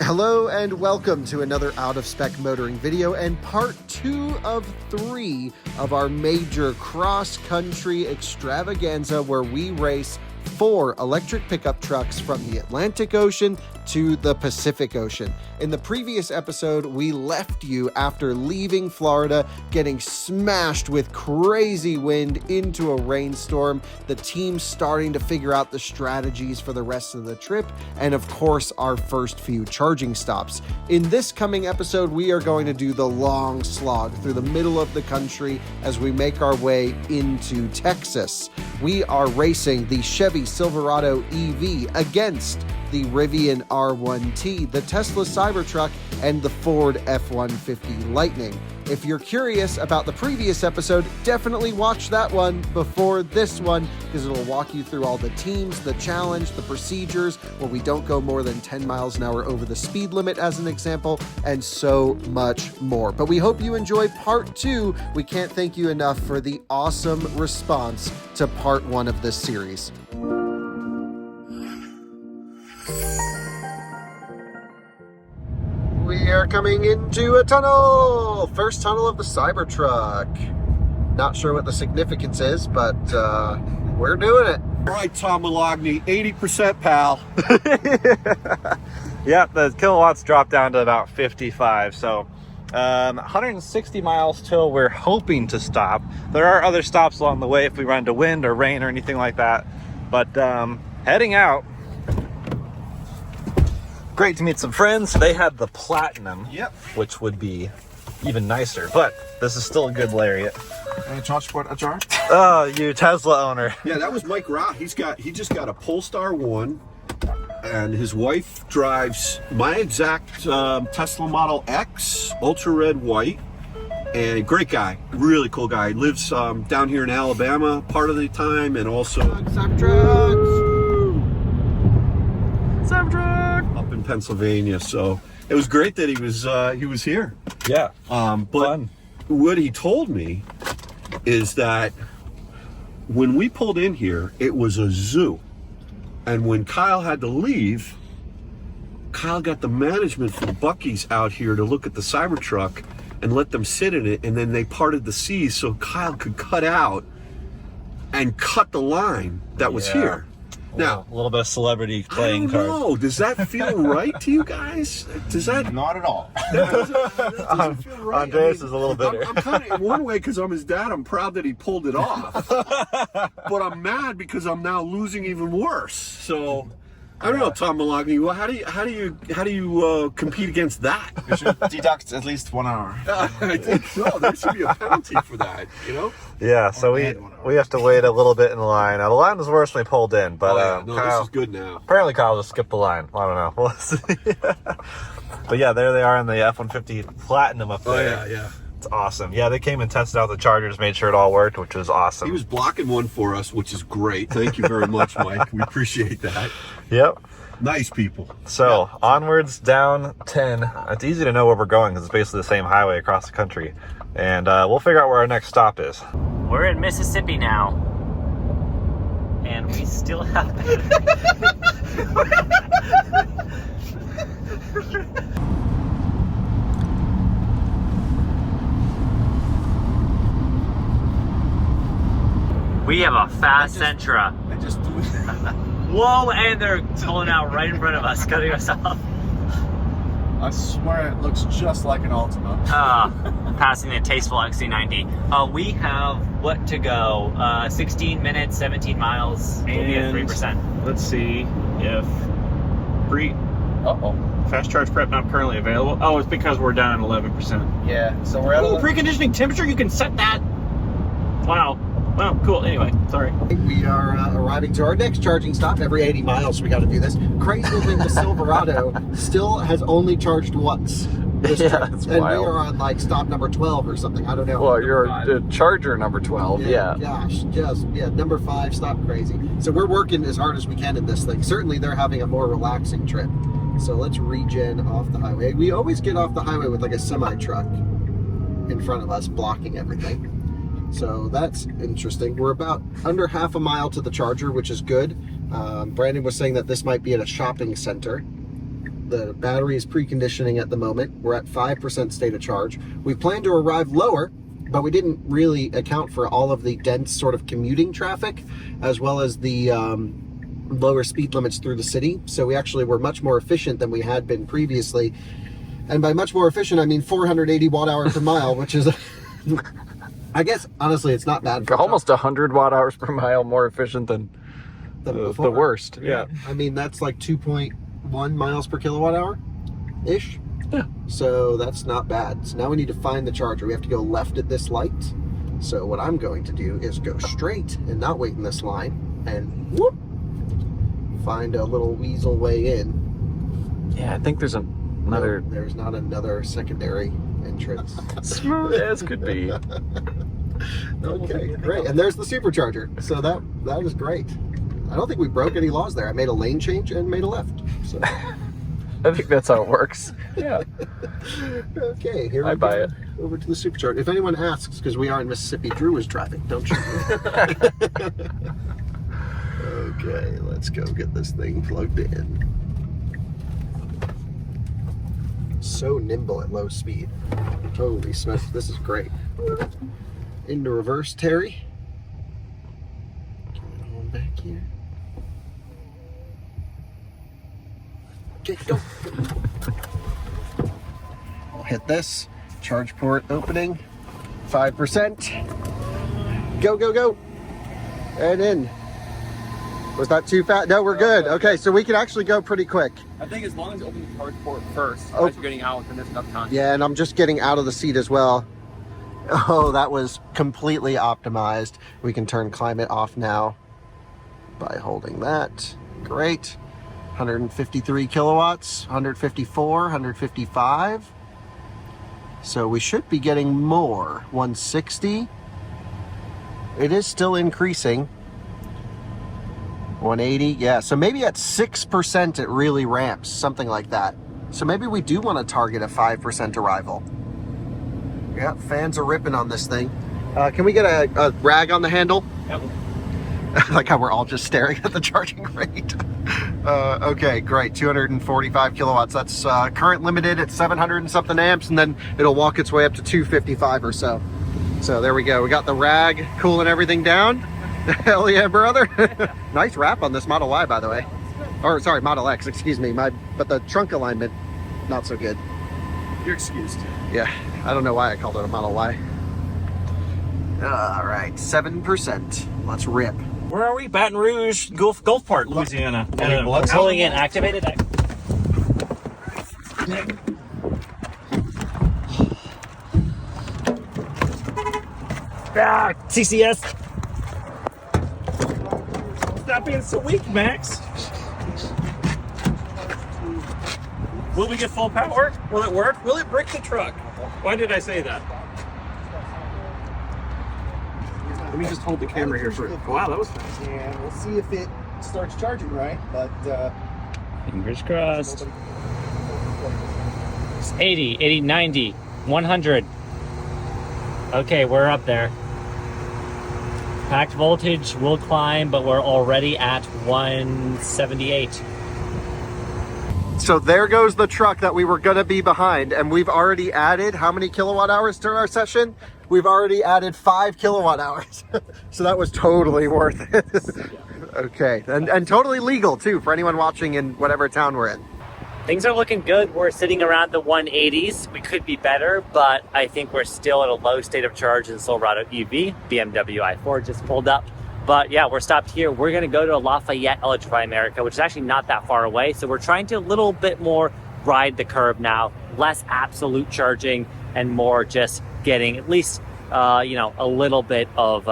Hello and welcome to another Out of Spec Motoring video and part 2 of 3 of our major cross-country extravaganza where we race 4 electric pickup trucks from the Atlantic Ocean to the Pacific Ocean. In the previous episode, we left you after leaving Florida, getting smashed with crazy wind into a rainstorm, the team starting to figure out the strategies for the rest of the trip, and of course, our first few charging stops. In this coming episode, we are going to do the long slog through the middle of the country as we make our way into Texas. We are racing the Chevy Silverado EV against the Rivian R1T, the Tesla Cybertruck, and the Ford F-150 Lightning. If you're curious about the previous episode, definitely watch that one before this one, because it'll walk you through all the teams, the challenge, the procedures, where we don't go more than 10 miles an hour over the speed limit as an example, and so much more. But we hope you enjoy part 2. We can't thank you enough for the awesome response to part 1 of this series. We are coming into a tunnel! First tunnel of the Cybertruck. Not sure what the significance is, but we're doing it. All right, Tom Malogny, 80%, pal. Yep, the kilowatts dropped down to about 55, so 160 miles till we're hoping to stop. There are other stops along the way if we run into wind or rain or anything like that, but heading out. Great to meet some friends. They had the Platinum, Yep. which would be even nicer, but this is still a good lariat. Transport a charge? Oh, you Tesla owner. Yeah, that was Mike Rott. He just got a Polestar 1, and his wife drives my exact Tesla Model X, ultra red white, and great guy, really cool guy. Lives down here in Alabama part of the time, and also Cybertrucks! up in Pennsylvania. So it was great that he was here. Yeah, But fun. what he told me is that when we pulled in here, it was a zoo. And when Kyle had to leave, Kyle got the management from Buc-ee's out here to look at the Cybertruck and let them sit in it. And then they parted the seas so Kyle could cut out and cut the line that was here. Now, a little bit of celebrity I playing don't card. know. Does that feel right to you guys? Does that Not at all. doesn't feel right? Andreas is a little bitter. I'm kind of, in one way, because I'm his dad, I'm proud that he pulled it off. But I'm mad because I'm now losing even worse. So I don't know, Tom Malogny. Well, how do you compete against that? We should deduct at least 1 hour. I think so. There should be a penalty for that. You know? Yeah, so we have to wait a little bit in the line. Now, the line was worse when we pulled in, but No, Kyle, this is good now. apparently Kyle just skipped the line. I don't know. We'll see. But yeah, there they are in the F-150 Platinum up there. Yeah. It's awesome. Yeah, they came and tested out the chargers, made sure it all worked, which was awesome. He was blocking one for us, which is great. Thank you very much, Mike. We appreciate that. Yep. Nice people. So onwards down 10. It's easy to know where we're going because it's basically the same highway across the country. And we'll figure out where our next stop is. We're in Mississippi now, and we still have. We have a fast Sentra. I just Whoa, and they're pulling out right in front of us, cutting us off. I swear it looks just like an Altima. Passing the tasteful XC90. We have what to go? 16 minutes, 17 miles. We'll be at 3%. Let's see if fast charge prep not currently available. Oh, it's because we're down at 11%. Yeah, so we're at Oh, preconditioning temperature, you can set that. Wow. Well, cool. Anyway, sorry. We are arriving to our next charging stop every 80 miles. We got to do this. Crazy thing, the Silverado still has only charged once. This trip. That's and wild. we are on like stop number 12 or something. I don't know. Well, you're charger number 12. Yeah. Gosh, number 5, stop crazy. So we're working as hard as we can in this thing. Certainly they're having a more relaxing trip. So let's regen off the highway. We always get off the highway with like a semi-truck in front of us blocking everything. So that's interesting. We're about under half a mile to the charger, which is good. Brandon was saying that this might be at a shopping center. The battery is preconditioning at the moment. We're at 5% state of charge. We plan to arrive lower, but we didn't really account for all of the dense sort of commuting traffic, as well as the lower speed limits through the city. So we actually were much more efficient than we had been previously. And by much more efficient, I mean 480 watt hours per mile, which is, I guess, honestly, it's not bad. For almost 100 watt hours per mile more efficient than the worst. Yeah. I mean, that's like 2.1 miles per kilowatt hour-ish. Yeah. So that's not bad. So now we need to find the charger. We have to go left at this light. So what I'm going to do is go straight and not wait in this line and whoop, find a little weasel way in. Yeah, I think there's another... No, there's not another secondary entrance. Smooth as could be. Okay, great. And there's the supercharger. So that is great. I don't think we broke any laws there. I made a lane change and made a left. So I think that's how it works. Yeah. Okay, here I we buy go. it. Over to the supercharger. If anyone asks, because we are in Mississippi, Drew is driving. Don't shoot me. Okay, let's go get this thing plugged in. So nimble at low speed. Holy smokes, this is great. Into reverse, Terry. Coming on back here. Okay, go. I'll hit this. Charge port opening. 5%. Go, go, go. And in. Was that too fast? No, we're good. Okay, so we can actually go pretty quick. I think as long as you open the charge port first, Oh. as you're getting out, then there's enough time. Yeah, and I'm just getting out of the seat as well. Oh, that was completely optimized. We can turn climate off now by holding that. Great. 153 kilowatts, 154, 155. So we should be getting more. 160. It is still increasing. 180, yeah. So maybe at 6% it really ramps, something like that. So maybe we do want to target a 5% arrival. Yeah, fans are ripping on this thing. Can we get a rag on the handle? Yep. Like how we're all just staring at the charging rate. Okay, great. 245 kilowatts. That's current limited at 700 and something amps, and then it'll walk its way up to 255 or so. So there we go. We got the rag cooling everything down. Hell yeah, brother. Nice wrap on this Model Y, by the way. Or sorry, Model X, excuse me. But the trunk alignment, not so good. You're excused. Yeah, I don't know why I called it a Model Y. All right, 7%. Let's rip. Where are we? Baton Rouge, Gulfport, Louisiana. Pulling in, activated. CCS. Stop being so weak, Max. Will we get full power? Will it work? Will it brick the truck? Why did I say that? Let me just hold the camera here for. Wow, that was fast. And we'll see if it starts charging right. But Fingers crossed. 80, 80, 90, 100. Okay, we're up there. Packed voltage will climb, but we're already at 178. So there goes the truck that we were going to be behind, and we've already added how many kilowatt hours to our session? We've already added 5 kilowatt hours. So that was totally worth it. Okay, and totally legal too for anyone watching in whatever town we're in. Things are looking good. We're sitting around the 180s. We could be better, but I think we're still at a low state of charge in the Silverado EV. BMW i4 just pulled up. But yeah, we're stopped here. We're gonna go to Lafayette, Electrify America, which is actually not that far away. So we're trying to a little bit more ride the curve now, less absolute charging and more just getting at least, a little bit of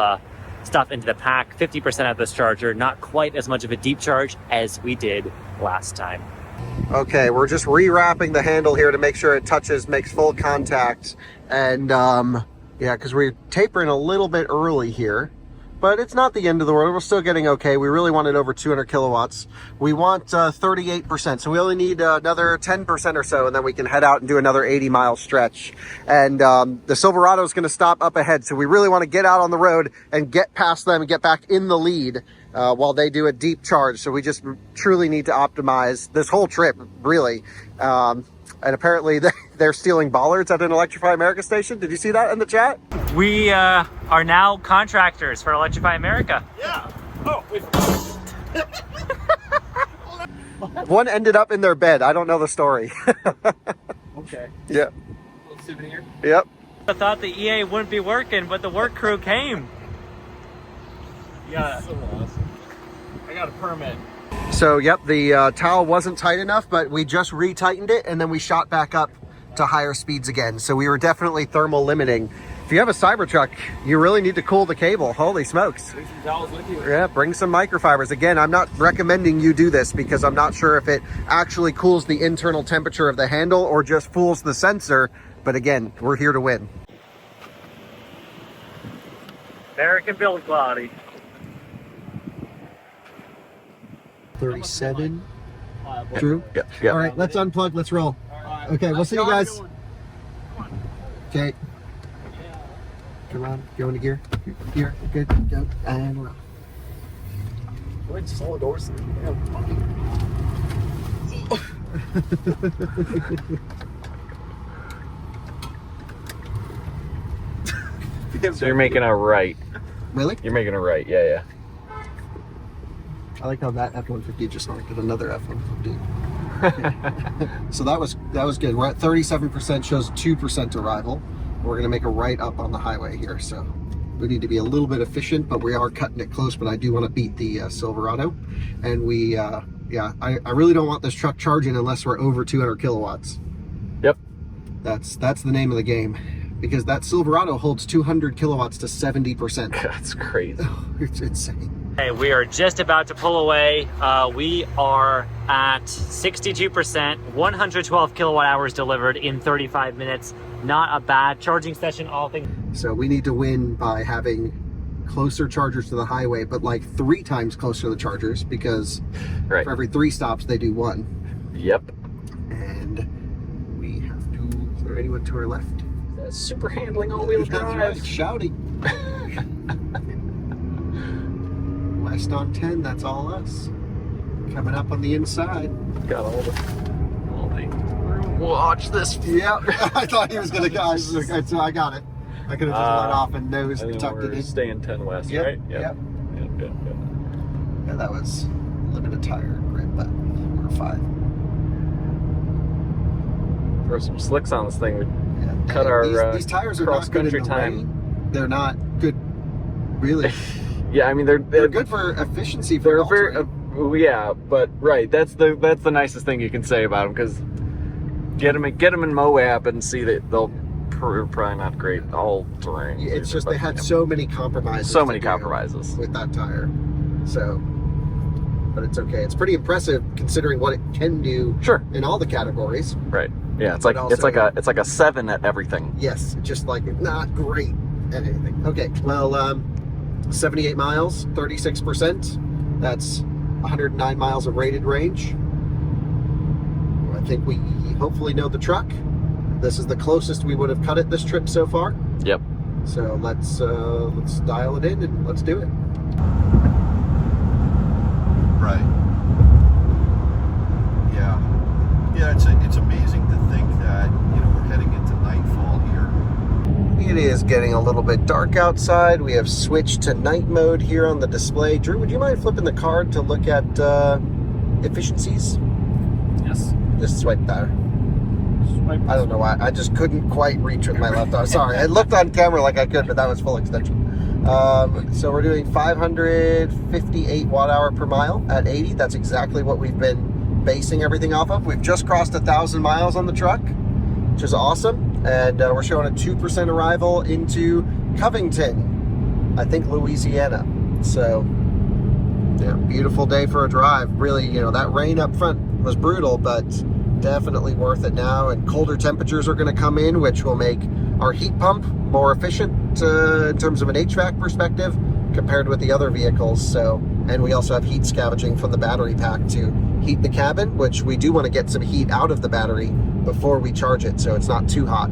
stuff into the pack. 50% of this charger, not quite as much of a deep charge as we did last time. Okay, we're just rewrapping the handle here to make sure it makes full contact. And yeah, because we're tapering a little bit early here. but it's not the end of the world. We're still getting okay. We really wanted over 200 kilowatts. We want 38%, so we only need another 10% or so, and then we can head out and do another 80-mile stretch. And the Silverado is going to stop up ahead, so we really want to get out on the road and get past them and get back in the lead while they do a deep charge. So we just truly need to optimize this whole trip, really. And apparently they're stealing bollards at an Electrify America station. Did you see that in the chat? We are now contractors for Electrify America. Yeah. Oh, wait. One ended up in their bed. I don't know the story. Okay. Yeah. Little souvenir. Yep. I thought the EA wouldn't be working, but the work crew came. Yeah. So awesome. I got a permit. So, yep, the towel wasn't tight enough, but we just retightened it, and then we shot back up to higher speeds again. So we were definitely thermal limiting. If you have a Cybertruck, you really need to cool the cable. Holy smokes. Bring some towels with you. Yeah, bring some microfibers. Again, I'm not recommending you do this because I'm not sure if it actually cools the internal temperature of the handle or just fools the sensor. But again, we're here to win. American build quality. 37. Drew? Yeah. All right, let's unplug. Let's roll. Okay, we'll see you guys. Okay. Come on, go into gear. Gear, good, go, and roll. Wait, solid doors. So you're making a right. Really? You're making a right. Yeah, yeah. I like how that F-150 just selected another F-150. So that was good. We're at 37%, shows 2% arrival. We're gonna make a right up on the highway here, so we need to be a little bit efficient, but we are cutting it close. But I do want to beat the Silverado, and we I really don't want this truck charging unless we're over 200 kilowatts. Yep. That's the name of the game, because that Silverado holds 200 kilowatts to 70%. That's crazy. It's insane. Hey, we are just about to pull away. We are at 62%, 112 kilowatt hours delivered in 35 minutes. Not a bad charging session, all things. So we need to win by having closer chargers to the highway, but like 3 times closer to the chargers, because Right. for every 3 stops they do 1. Yep. And we have to. Is there anyone to our left? That's super handling all-wheel That's right, shouting. West on 10, that's all us. Coming up on the inside. Got all the watch this. Yep. I thought he was gonna go. So I got it. I could have just let off and nose I think tucked it we're in. staying 10 west, Yep, right? yep. Yep. Yeah, that was limited tire grip, but we're fine. Throw some slicks on this thing. Yeah. Cut our these tires are not good in cross-country the time. rain. They're not good, really. Yeah, I mean They're good for efficiency. For They're all very, terrain. yeah, but right. That's the nicest thing you can say about them, because get them in Moab and see that they'll probably not great all terrain. Yeah, it's either, just but, they had you know, so many compromises. so many to do compromises. with that tire. So, but it's okay. It's pretty impressive considering what it can do. Sure. In all the categories. Right. Yeah, it's But like also- it's like a 7 at everything. Yes, just like not great at anything. Okay, well, 78 miles, 36%. That's 109 miles of rated range. I think we hopefully know the truck. This is the closest we would have cut it this trip so far. Yep. So let's dial it in and let's do it. Right. Yeah. Yeah, it's amazing to think that, we're heading into nightfall here. It is getting a little bit dark outside. We have switched to night mode here on the display. Drew, would you mind flipping the card to look at efficiencies? Yes. Just swipe there. Swipe. I don't know why. I just couldn't quite reach with my left arm. Sorry. I looked on camera like I could, but that was full extension. So we're doing 558 watt hour per mile at 80. That's exactly what we've been basing everything off of. We've just crossed 1,000 miles on the truck, which is awesome. And we're showing a 2% arrival into Covington, I think Louisiana. So, yeah, beautiful day for a drive. Really, that rain up front was brutal, but definitely worth it now. And colder temperatures are going to come in, which will make our heat pump more efficient in terms of an HVAC perspective. compared with the other vehicles. So, and we also have heat scavenging from the battery pack to heat the cabin, which we do want to get some heat out of the battery before we charge it, so it's not too hot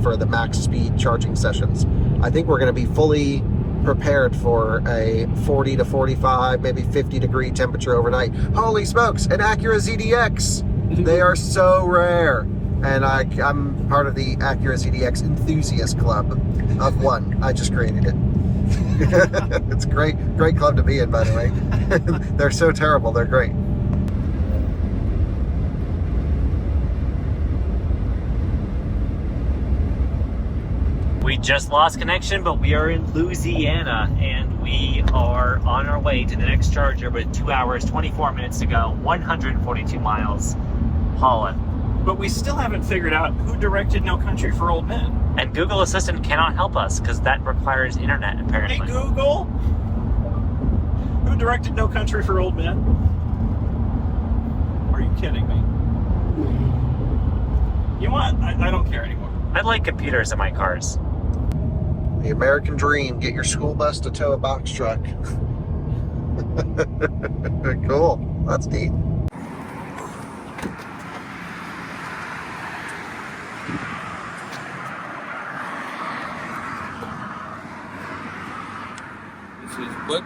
for the max speed charging sessions. I think we're going to be fully prepared for a 40 to 45, maybe 50 degree temperature overnight. Holy smokes, an Acura ZDX! They are so rare. And I'm part of the Acura ZDX enthusiast club of one. I just created it. It's a great club to be in, by the way. They're so terrible, they're great. We just lost connection, but we are in Louisiana, and we are on our way to the next charger with 2 hours, 24 minutes to go, 142 miles, hauling. But we still haven't figured out who directed No Country for Old Men. And Google Assistant cannot help us because that requires internet, apparently. Hey, Google! Who directed No Country for Old Men? Are you kidding me? You know what? I don't care anymore. I like computers in my cars. The American dream, get your school bus to tow a box truck. Cool, that's neat. What?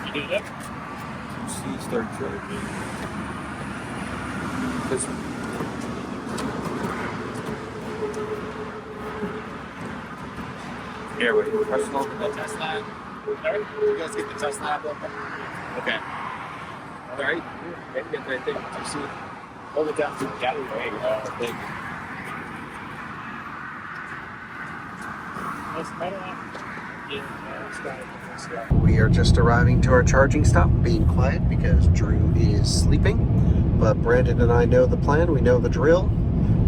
You did it? See, start charging. Here, wait. Press it over the test lab. Alright, you guys get the test lab open? Okay. Alright, get right there. You see? Hold it down. Got it. There you go. Thank you. We are just arriving to our charging stop, being quiet because Drew is sleeping. But Brandon and I know the plan, we know the drill.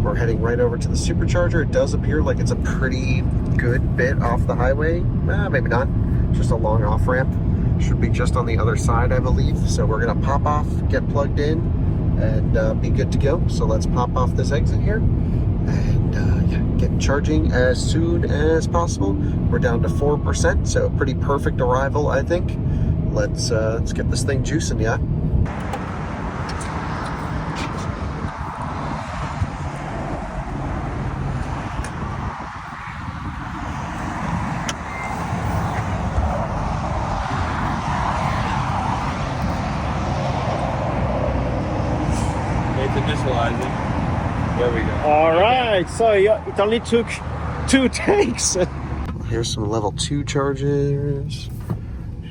We're heading right over to the supercharger. It does appear like it's a pretty good bit off the highway. Maybe not. Just a long off ramp. Should be just on the other side, I believe. So we're gonna pop off, get plugged in, and be good to go. So let's pop off this exit here and get charging as soon as possible. We're down to 4%, so a pretty perfect arrival, I think. Let's get this thing juicing, yeah. Initializing. There we go. All right, so it only took 2 takes. Here's some level 2 chargers.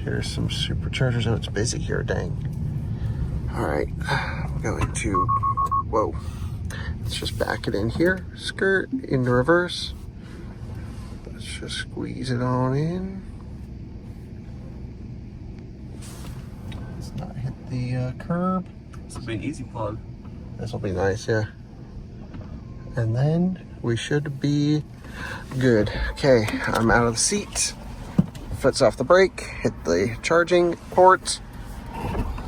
Here's some superchargers. Oh, it's busy here, dang. All right, I'm going to, whoa. Let's just back it in here. Skirt into reverse. Let's just squeeze it on in. Let's not hit the curb. This will be an easy plug. This will be nice, yeah. And then we should be good. Okay, I'm out of the seat. Foot's off the brake. Hit the charging port.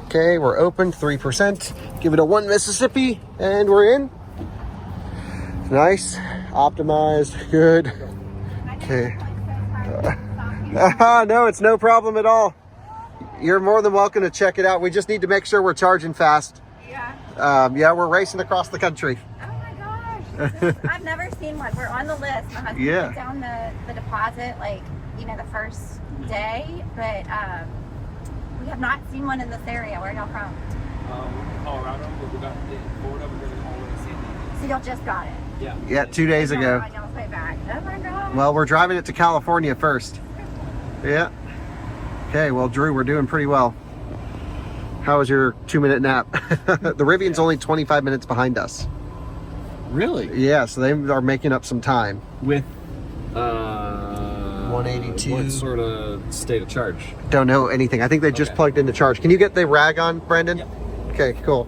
Okay, we're open, 3%. Give it a 1 Mississippi, and we're in. Nice, optimized, good. Okay. No, it's no problem at all. You're more than welcome to check it out. We just need to make sure we're charging fast. Yeah, we're racing across the country. Oh my gosh. I've never seen one. We're on the list. My husband put down the deposit, like, the first day, but we have not seen one in this area. Where are y'all from? Colorado, but we got in Florida. We're going to all the way to San Diego. So y'all just got it? Yeah, 2 days ago. On y'all's way back. Oh my God. Well, we're driving it to California first. Yeah. Okay, well, Drew, we're doing pretty well. How was your 2-minute nap? The Rivian's only 25 minutes behind us. Really? Yeah, so they are making up some time. With 182. What sort of state of charge? Don't know anything. I think they just plugged into charge. Can you get the rag on, Brandon? Yep. Okay, cool.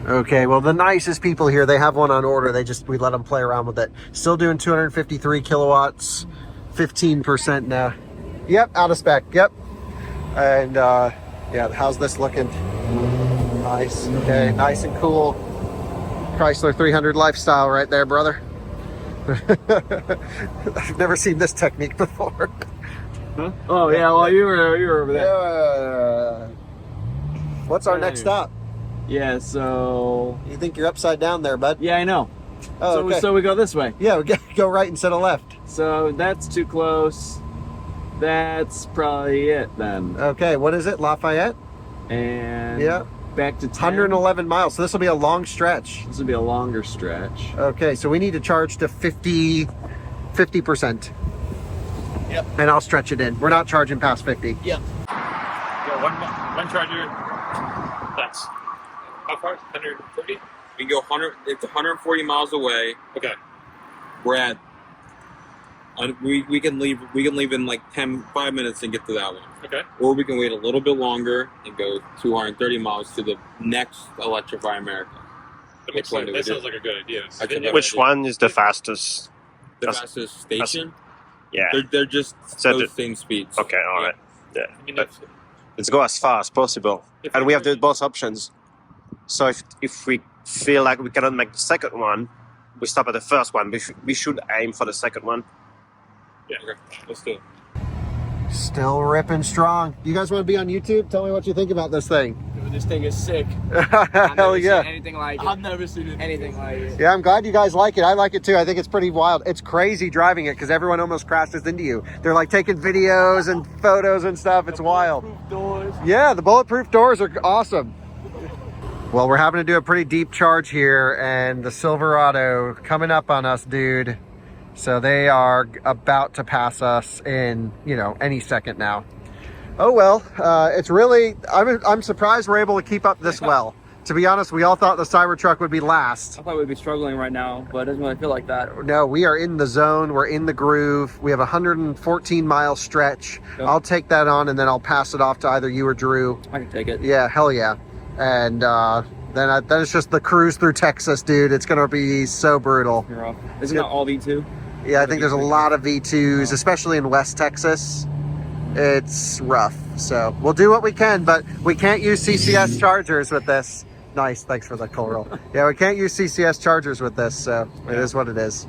Okay, well, the nicest people here, they have one on order. We let them play around with it. Still doing 253 kilowatts, 15% now. Yep, out of spec. Yep. And yeah, how's this looking? Nice. Okay, nice and cool. Chrysler 300 lifestyle right there, brother. I've never seen this technique before. Huh? Oh yeah, well you were over there. What's our next stop? Yeah, so You think you're upside down there, bud? yeah, I know. Oh, so, okay. so we go this way. Yeah, we go right instead of left. So that's too close. That's probably it then. Okay, what is it? Lafayette? And Yeah. back to 10. 111 miles. So this will be a long stretch. This will be a longer stretch. Okay, so we need to charge to 50%. Yep. And I'll stretch it in. We're not charging past 50. Yeah, one charger. That's how far? 130. We can go 100. It's 140 miles away. Okay. We're at. We can leave. We can leave in like 5 minutes and get to that one. Okay. Or we can wait a little bit longer and go 230 miles to the next Electrify America. That sounds like a good idea. Which one is the fastest? The fastest station? Yeah. They're just those same speeds. Okay, all right. Yeah. I mean, Let's go as far as possible. And we have both options. So if we feel like we cannot make the second one, we stop at the first one. We should aim for the second one. yeah. Okay. Let's do it. Still ripping strong. You guys want to be on YouTube? Tell me what you think about this thing. This thing is sick. Hell yeah. Anything like it. I've never seen Anything like it. Yeah, I'm glad you guys like it. I like it too. I think it's pretty wild. It's crazy driving it because everyone almost crashes into you. They're like taking videos and photos and stuff. It's wild. Doors. Yeah, the bulletproof doors are awesome. Well, we're having to do a pretty deep charge here, and the Silverado coming up on us, dude. So they are about to pass us in, any second now. Oh well, it's really, I'm surprised we're able to keep up this well. To be honest, we all thought the Cybertruck would be last. I thought we'd be struggling right now, but it doesn't really feel like that. No, we are in the zone. We're in the groove. We have a 114-mile stretch. Yep. I'll take that on, and then I'll pass it off to either you or Drew. I can take it. Yeah, hell yeah. And then it's just the cruise through Texas, dude. It's going to be so brutal. You're off. Isn't that all V2? Yeah, I think there's a lot of V2s, especially in West Texas. It's rough. So we'll do what we can, but we can't use CCS chargers with this. Nice, thanks for the coral. Yeah, we can't use CCS chargers with this, so it is what it is.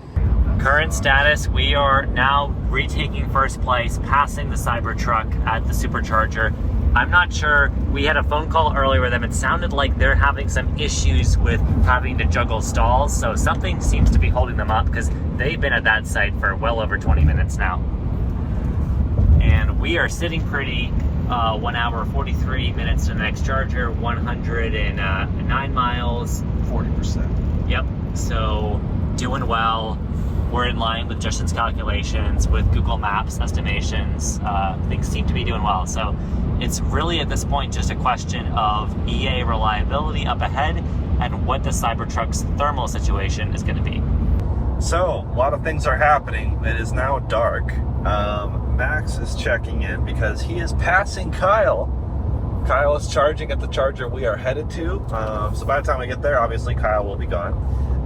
Current status, we are now retaking first place, passing the Cybertruck at the supercharger. I'm not sure, we had a phone call earlier with them. It sounded like they're having some issues with having to juggle stalls, so something seems to be holding them up because they've been at that site for well over 20 minutes now. And we are sitting pretty, 1 hour, 43 minutes to the next charger, 109 miles. 40%. Yep, so doing well. We're in line with Justin's calculations, with Google Maps estimations. Things seem to be doing well. So it's really at this point just a question of EA reliability up ahead and what the Cybertruck's thermal situation is going to be. So, a lot of things are happening. It is now dark. Max is checking in because he is passing Kyle. Kyle is charging at the charger we are headed to. So by the time we get there, obviously Kyle will be gone.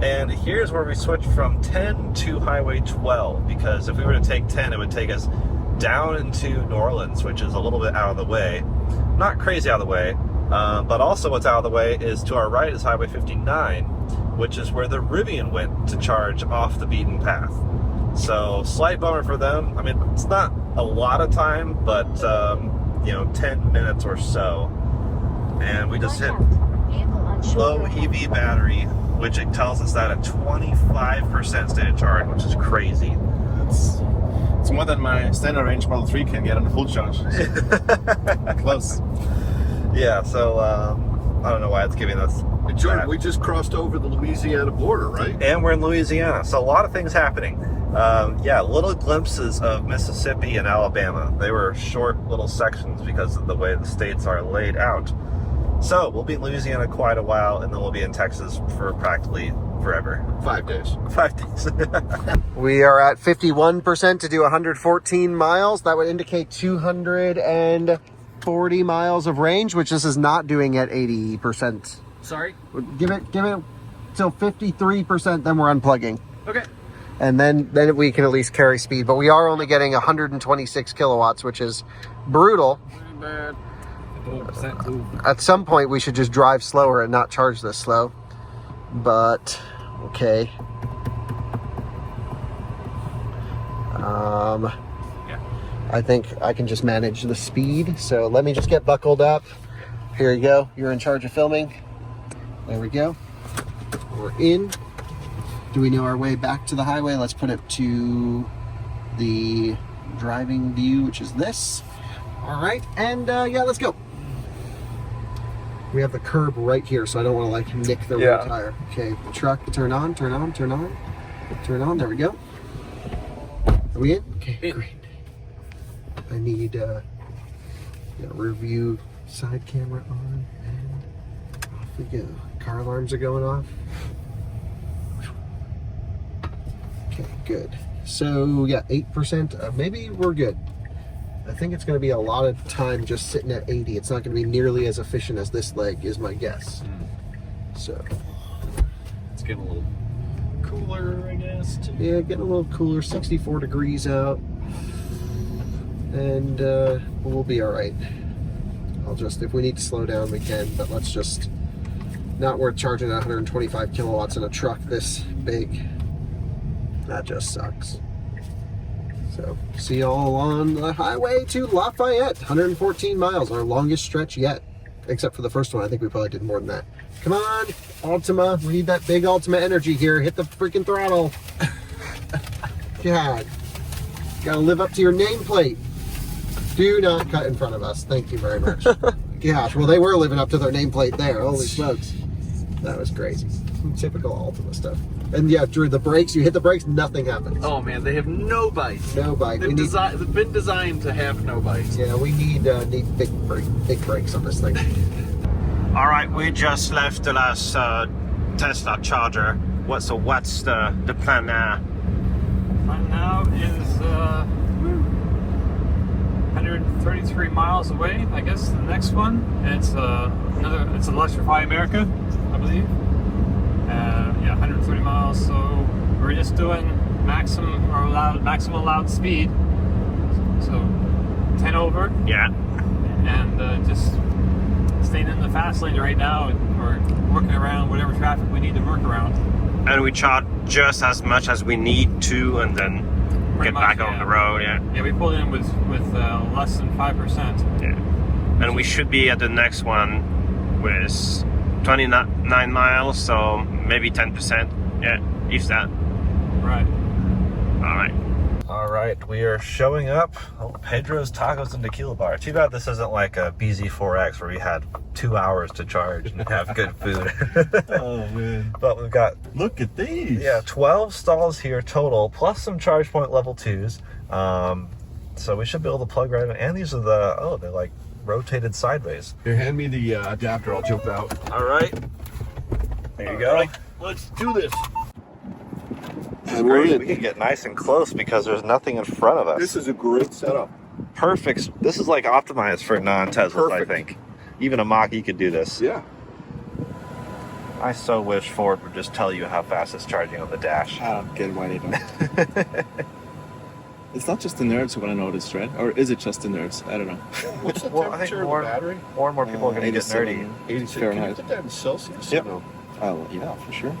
And here's where we switch from 10 to Highway 12, because if we were to take 10, it would take us down into New Orleans, which is a little bit out of the way. Not crazy out of the way, but also what's out of the way is to our right is Highway 59, which is where the Rivian went to charge off the beaten path. So slight bummer for them. I mean, it's not a lot of time, but 10 minutes or so. And we just hit low EV battery, which it tells us that at 25% state of charge, which is crazy. It's more than my standard range Model 3 can get on a full charge. Close. Yeah, so I don't know why it's giving us Jordan, we just crossed over the Louisiana border, right? And we're in Louisiana, so a lot of things happening. Little glimpses of Mississippi and Alabama. They were short little sections because of the way the states are laid out. So we'll be in Louisiana quite a while, and then we'll be in Texas for practically forever. 5 days. 5 days. We are at 51% to do 114 miles. That would indicate 240 miles of range, which this is not doing at 80%. Sorry? Give it till 53%, then we're unplugging. Okay. and then we can at least carry speed. But we are only getting 126 kilowatts, which is brutal. At some point, we should just drive slower and not charge this slow. But okay. I think I can just manage the speed. So let me just get buckled up. Here you go. You're in charge of filming. There we go. We're in. Do we know our way back to the highway? Let's put it to the driving view, which is this. All right, and yeah, let's go. We have the curb right here, so I don't want to like nick the rear tire. Okay, truck, turn on, turn on, turn on, turn on. There we go. Are we in? Okay, great. I need rear view side camera on, and off we go. Car alarms are going off. Okay, good. So yeah, 8%. Maybe we're good. I think it's going to be a lot of time just sitting at 80. It's not going to be nearly as efficient as this leg, is my guess. So it's getting a little cooler, I guess. Too. Yeah, getting a little cooler. 64 degrees out, and we'll be all right. I'll just, if we need to slow down, we can. But let's just, not worth charging 125 kilowatts in a truck this big. That just sucks. So, see y'all on the highway to Lafayette. 114 miles, our longest stretch yet. Except for the first one, I think we probably did more than that. Come on, Altima. We need that big Altima energy here. Hit the freaking throttle. God. Gotta live up to your nameplate. Do not cut in front of us. Thank you very much. Gosh, well, they were living up to their nameplate there. Holy smokes. That was crazy. Typical Altima stuff. And yeah, Drew, the brakes, you hit the brakes, nothing happens. Oh man, they have no bite. No bite. They've been designed to have no bite. Yeah, we need big brakes on this thing. All right, we just left the last Tesla charger. What's the plan now? Plan now is 133 miles away. I guess the next one. It's it's Electrify America, I believe. Yeah, 130 miles. So we're just doing maximum allowed speed. So 10 over. Yeah. And just staying in the fast lane right now, and we're working around whatever traffic we need to work around. And we charge just as much as we need to, and then get back on the road. Yeah. Yeah, we pulled in with less than 5%. Yeah. And we should be at the next one with 29 miles, so maybe 10%. Yeah, if that. Right. All right, we are showing up. Oh, Pedro's Tacos and Tequila Bar. Too bad this isn't like a BZ4X where we had 2 hours to charge and have good food. Oh man. But we've got, look at these. Yeah, 12 stalls here total, plus some charge point level 2s. So we should be able to plug right in. And these are they're like rotated sideways. Here, hand me the adapter, I'll jump out. All right. There you go. Right, let's do this. And we can get nice and close because there's nothing in front of us. This is a great setup. Perfect. This is like optimized for non-Teslas, I think. Even a Mach-E could do this. Yeah. I so wish Ford would just tell you how fast it's charging on the dash. I don't get why they don't. It's not just the nerds who want to know this, right? Or is it just the nerds? I don't know. What's the Well, I think temperature of the battery? more and more people are going to get nerdy. 86 Fahrenheit. Can you put that in Celsius? Yep. No. Oh, yeah, for sure.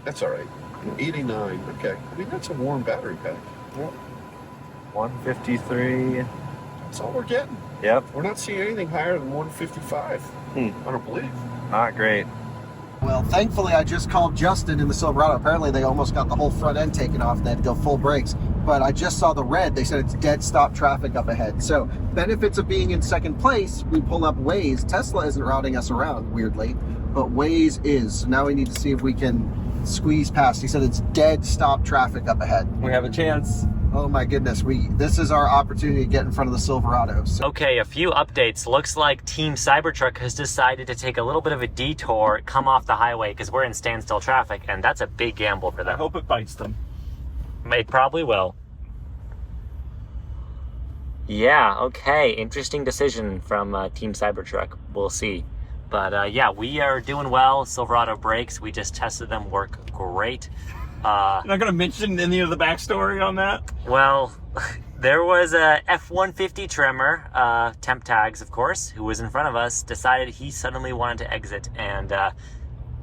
That's all right. 89. Okay. I mean, that's a warm battery pack. Yep. 153. That's all we're getting. Yep. We're not seeing anything higher than 155. I don't believe. Not great. Well, thankfully, I just called Justin in the Silverado. Apparently, they almost got the whole front end taken off. They had to go full brakes. But I just saw the red. They said it's dead stop traffic up ahead. So, benefits of being in second place, we pull up Waze. Tesla isn't routing us around, weirdly, but Waze is. So now we need to see if we can squeeze past. He said it's dead stop traffic up ahead. We have a chance. Oh my goodness, this is our opportunity to get in front of the Silverado. So. Okay, a few updates. Looks like Team Cybertruck has decided to take a little bit of a detour, come off the highway because we're in standstill traffic, and that's a big gamble for them. I hope it bites them. It probably will. Yeah, okay, interesting decision from Team Cybertruck. We'll see. But yeah, we are doing well. Silverado brakes, we just tested them, work great. You're not going to mention any of the backstory on that? Well, there was a F-150 trimmer, temp tags, of course, who was in front of us, decided he suddenly wanted to exit and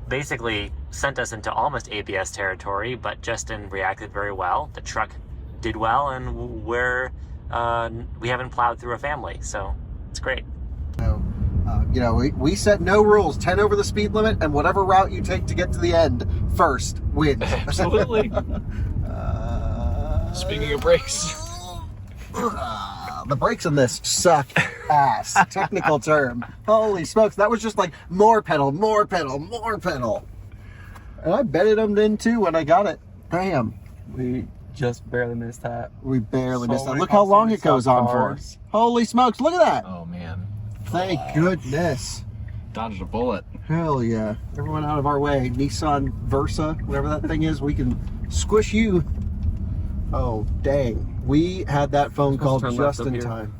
basically sent us into almost ABS territory, but Justin reacted very well. The truck did well, and we haven't plowed through a family, so it's great. You know, we set no rules, 10 over the speed limit, and whatever route you take to get to the end first wins. Absolutely. Speaking of brakes. The brakes on this suck ass. Technical term. Holy smokes, that was just like more pedal, more pedal, more pedal. And I bedded them in too when I got it. Damn. We just barely missed that. We barely missed that. Look how long it goes on for. Holy smokes, look at that. Oh man. Thank goodness. Dodged a bullet. Hell yeah. Everyone out of our way. Nissan Versa, whatever that thing is, we can squish you. Oh, dang. We had that phone call just in time.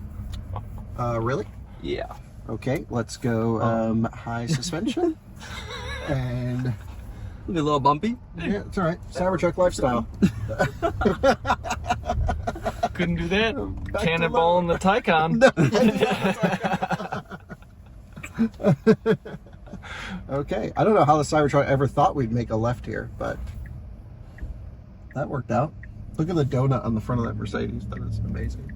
Really? Yeah. Okay, let's go high suspension. And a little bumpy. Yeah, it's all right. Cybertruck lifestyle. Couldn't do that. Cannonball in the Taycan. Okay, I don't know how the Cybertruck ever thought we'd make a left here, but that worked out. Look at the donut on the front of that Mercedes. That is amazing.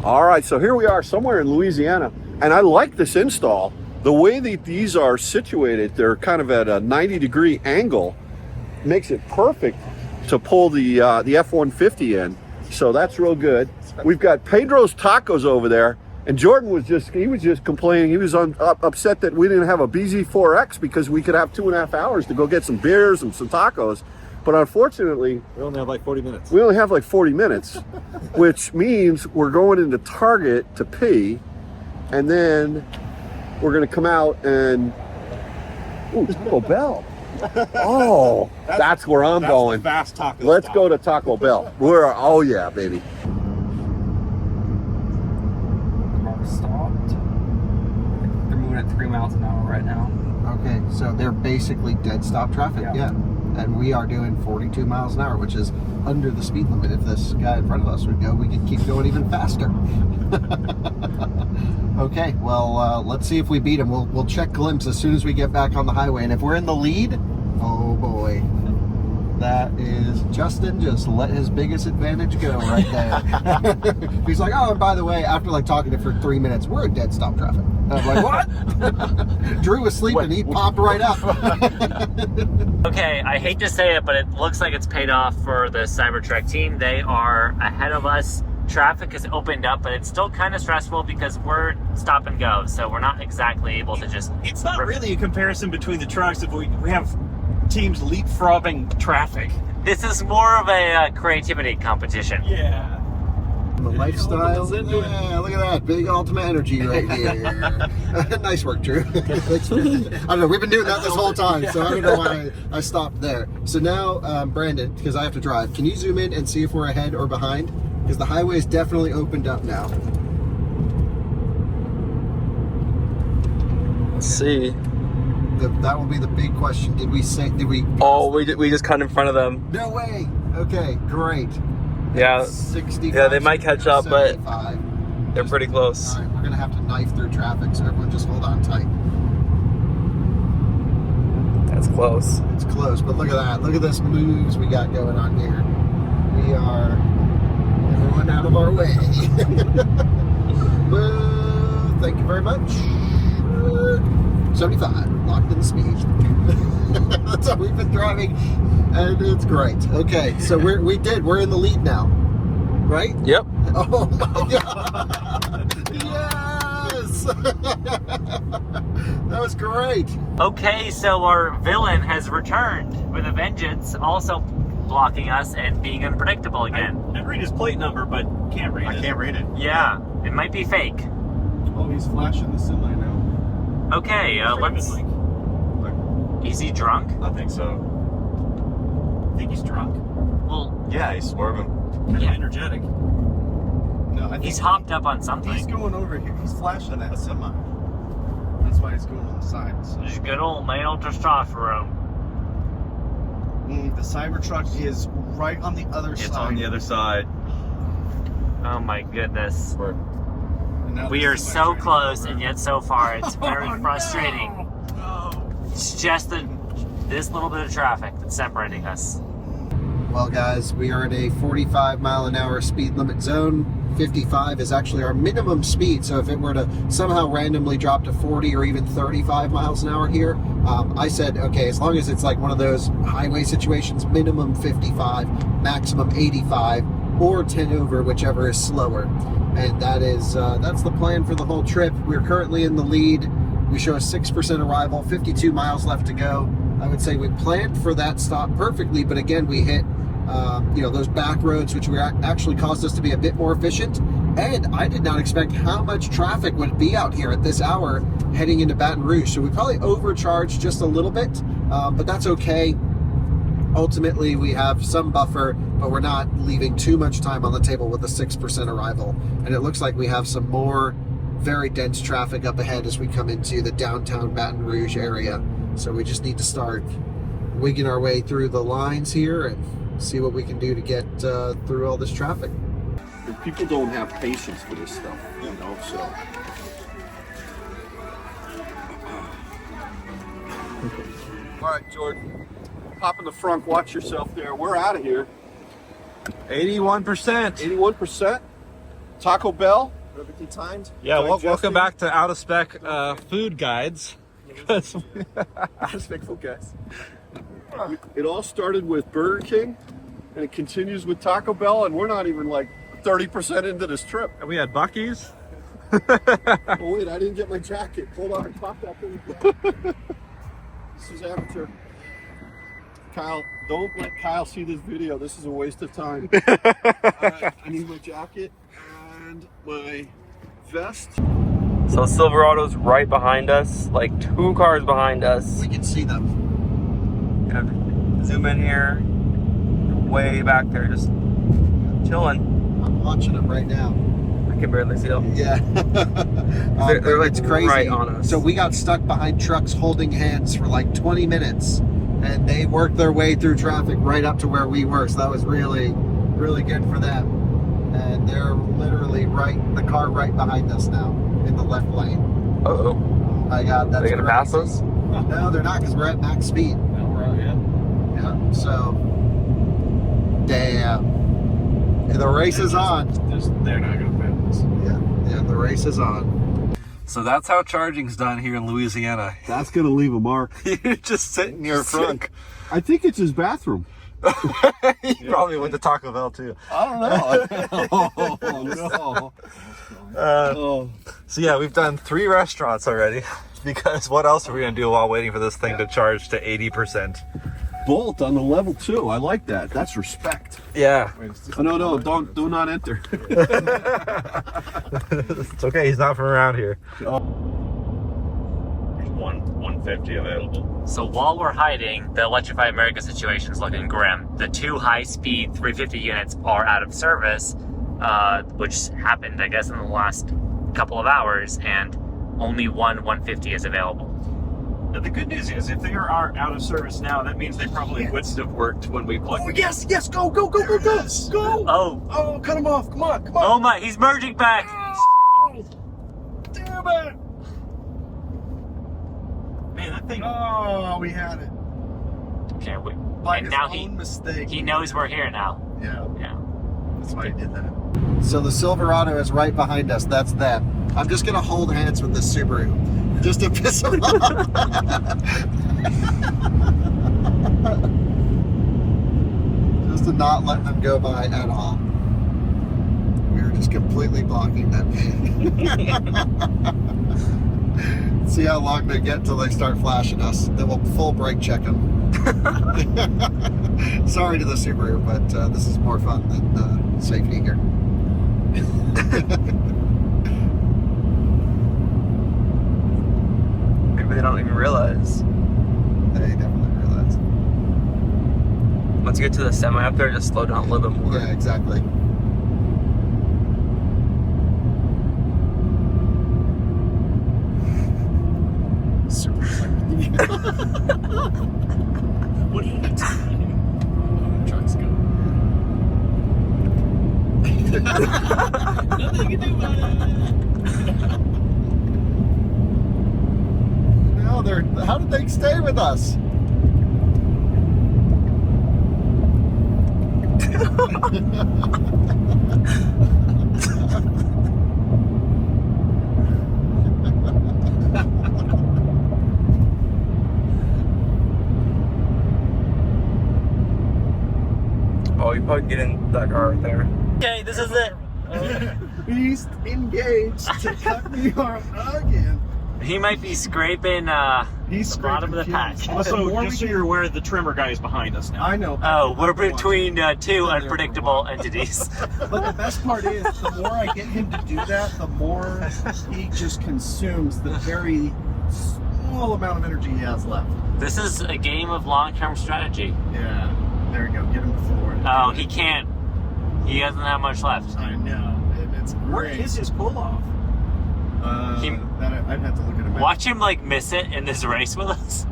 All right, so here we are somewhere in Louisiana, and I like this install. The way that these are situated, they're kind of at a 90-degree angle, makes it perfect to pull the F-150 in. So that's real good. We've got Pedro's Tacos over there, and Jordan was just complaining. He was upset that we didn't have a BZ4X because we could have 2.5 hours to go get some beers and some tacos. But unfortunately, We only have like 40 minutes. we only have like 40 minutes, which means we're going into Target to pee, and then we're going to come out and, ooh, Taco Bell. Oh, that's where I'm going. Fast taco. Let's go to Taco Bell. Oh yeah, baby. Car stopped. They're moving at 3 miles an hour right now. Okay, so they're basically dead stop traffic, yeah. And we are doing 42 miles an hour, which is under the speed limit. If this guy in front of us would go, we could keep going even faster. Okay, well, let's see if we beat him. We'll check glimpse as soon as we get back on the highway. And if we're in the lead, oh boy. That is, Justin just let his biggest advantage go right there. He's like, oh, and by the way, after like talking to it for 3 minutes, we're in dead stop traffic. And I'm like, what? Drew was sleeping, he popped right up. Okay, I hate to say it, but it looks like it's paid off for the Cybertruck team. They are ahead of us. Traffic has opened up, but it's still kind of stressful because we're stop and go, so we're not exactly able to just... It's not really a comparison between the trucks if we have teams leapfrogging traffic. This is more of a creativity competition. Yeah. The lifestyle, yeah, look at that, big ultimate energy right here. Nice work, Drew. I don't know, we've been doing that this whole time, so I don't know why I stopped there. So now, Brandon, because I have to drive, can you zoom in and see if we're ahead or behind? Because the highway's definitely opened up now. Let's see. That will be the big question. Did we? Oh, we just cut in front of them. No way. Okay, great. Yeah. 65. Yeah, they might catch up, but 75. they're pretty close. All right, we're gonna have to knife through traffic, so everyone just hold on tight. That's close. It's close, but look at that. Look at this moves we got going on here. We are everyone out of our way. Well, thank you very much. 75, locked in the speed. That's how we've been driving, and it's great. Okay, so we're in the lead now, right? Yep. Oh my god! Yes! That was great. Okay, so our villain has returned with a vengeance, also blocking us and being unpredictable again. I read his plate number, but can't read it. I can't read it. Yeah, it might be fake. Oh, he's flashing the semi now. Okay, let's... Is he drunk? I think so. I think he's drunk. Well, Yeah, he's swerving. Kind of energetic. No, No, I think He's hopped up on something. He's going over here. He's flashing that semi. That's why he's going on the side. So. Just good old male testosterone. The Cybertruck is right on the other side. It's on the other side. Oh my goodness. We are so close and yet so far. It's very frustrating. No. It's just this little bit of traffic that's separating us. Well, guys, we are in a 45-mile-an-hour speed limit zone. 55 is actually our minimum speed, so if it were to somehow randomly drop to 40 or even 35 miles an hour here, I said, okay, as long as it's like one of those highway situations, minimum 55, maximum 85, or 10 over, whichever is slower. And that is that's the plan for the whole trip. We're currently in the lead. We show a 6% arrival, 52 miles left to go. I would say we planned for that stop perfectly, but again, we hit those back roads, which actually caused us to be a bit more efficient. And I did not expect how much traffic would be out here at this hour heading into Baton Rouge. So we probably overcharged just a little bit, but that's okay. Ultimately, we have some buffer, but we're not leaving too much time on the table with a 6% arrival. And it looks like we have some more very dense traffic up ahead as we come into the downtown Baton Rouge area. So we just need to start wigging our way through the lines here and see what we can do to get through all this traffic. People don't have patience for this stuff, you know, so. All right, Jordan, hop in the front, watch yourself there. We're out of here. 81%. 81%. Taco Bell. Perfectly timed. Yeah, welcome back to Out of Spec Food Guides. Out of spec food guys. It all started with Burger King, and it continues with Taco Bell, and we're not even like 30% into this trip. And we had Buc-ee's. Oh wait, I didn't get my jacket. Hold on, pop that thing. This is amateur. Kyle, don't let Kyle see this video. This is a waste of time. Alright, I need my jacket and my vest. So Silverado's right behind us, like 2 cars behind us. We can see them. Gonna zoom in here, way back there, just chilling. I'm watching them right now. I can barely see them. Yeah. They're like it's crazy. right on us. So we got stuck behind trucks holding hands for like 20 minutes, and they worked their way through traffic right up to where we were. So that was really, really good for them. And they're literally the car right behind us now in the left lane. Uh-oh. My God, that's Are they gonna pass us? No, they're not, because we're at max speed. Yeah, so damn. The race is on. They're not going to pass us. Yeah, the race is on. So that's how charging's done here in Louisiana. That's gonna leave a mark. You just sit in your trunk. I think it's his bathroom. You probably went to Taco Bell too. I don't know. No. So yeah, we've done 3 restaurants already. Because what else are we gonna do while waiting for this thing to charge to 80%? Bolt on the level 2. I like that. That's respect. Yeah. Oh, no, do not enter. It's okay, he's not from around here. There's 150 available. So while we're hiding, the Electrify America situation is looking grim. The 2 high-speed 350 units are out of service, which happened, I guess, in the last couple of hours, and only 150 is available. Now, the good news is, if they are out of service now, that means they probably wouldn't have worked when we plugged them. Yes, go. Go. Oh, Cut him off. Come on. oh my, he's merging back. Damn it. Man, that thing. Oh, we had it. Okay, By and his now own mistake. he knows we're here now. Yeah, that's why he did that. So the Silverado is right behind us. That's them. I'm just gonna hold hands with this Subaru, just to piss them off. Just to not let them go by at all. We're just completely blocking that man. See how long they get till they start flashing us. Then we'll full brake check them. Sorry to the Subaru, but this is more fun than safety here. Maybe they don't even realize. They definitely realize. Once you get to the semi up there, just slow down a little bit more. Yeah, exactly. What did I tell you? Truck's going. Nothing you can do about it. No, how did they stay with us? Oh, you probably get in that car right there. Okay, this is it. He's engaged to cut me off again. He might be scraping He's the bottom of the pack. Also, just so you're aware, the trimmer guy is behind us now. I know. Oh, we're between two unpredictable entities. But the best part is, the more I get him to do that, the more he just consumes the very small amount of energy he has left. This is a game of long-term strategy. Yeah. There you go. Get him forward. Oh, he can't. He doesn't have much left. I know. It's great. Where is his pull-off? I'd have to look at him. Watch him like miss it in this race with us.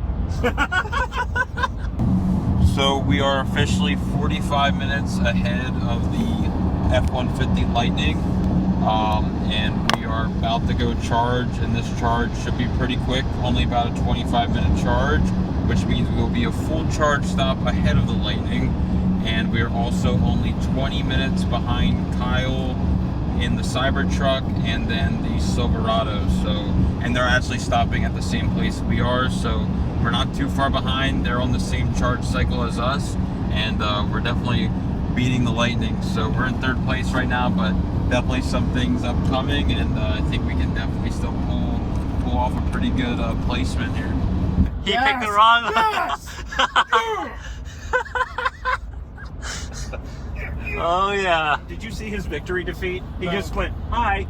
So we are officially 45 minutes ahead of the F-150 Lightning, and we are about to go charge, and this charge should be pretty quick, only about a 25-minute charge, which means we will be a full charge stop ahead of the Lightning, and we are also only 20 minutes behind Kyle in the Cybertruck and then the Silverado. So, and they're actually stopping at the same place we are, so we're not too far behind. They're on the same charge cycle as us, and we're definitely beating the Lightning. So we're in third place right now, but definitely some things upcoming, and I think we can definitely still pull off a pretty good placement here. He picked the wrong one. Oh yeah. Did you see his victory defeat? He just went, hi.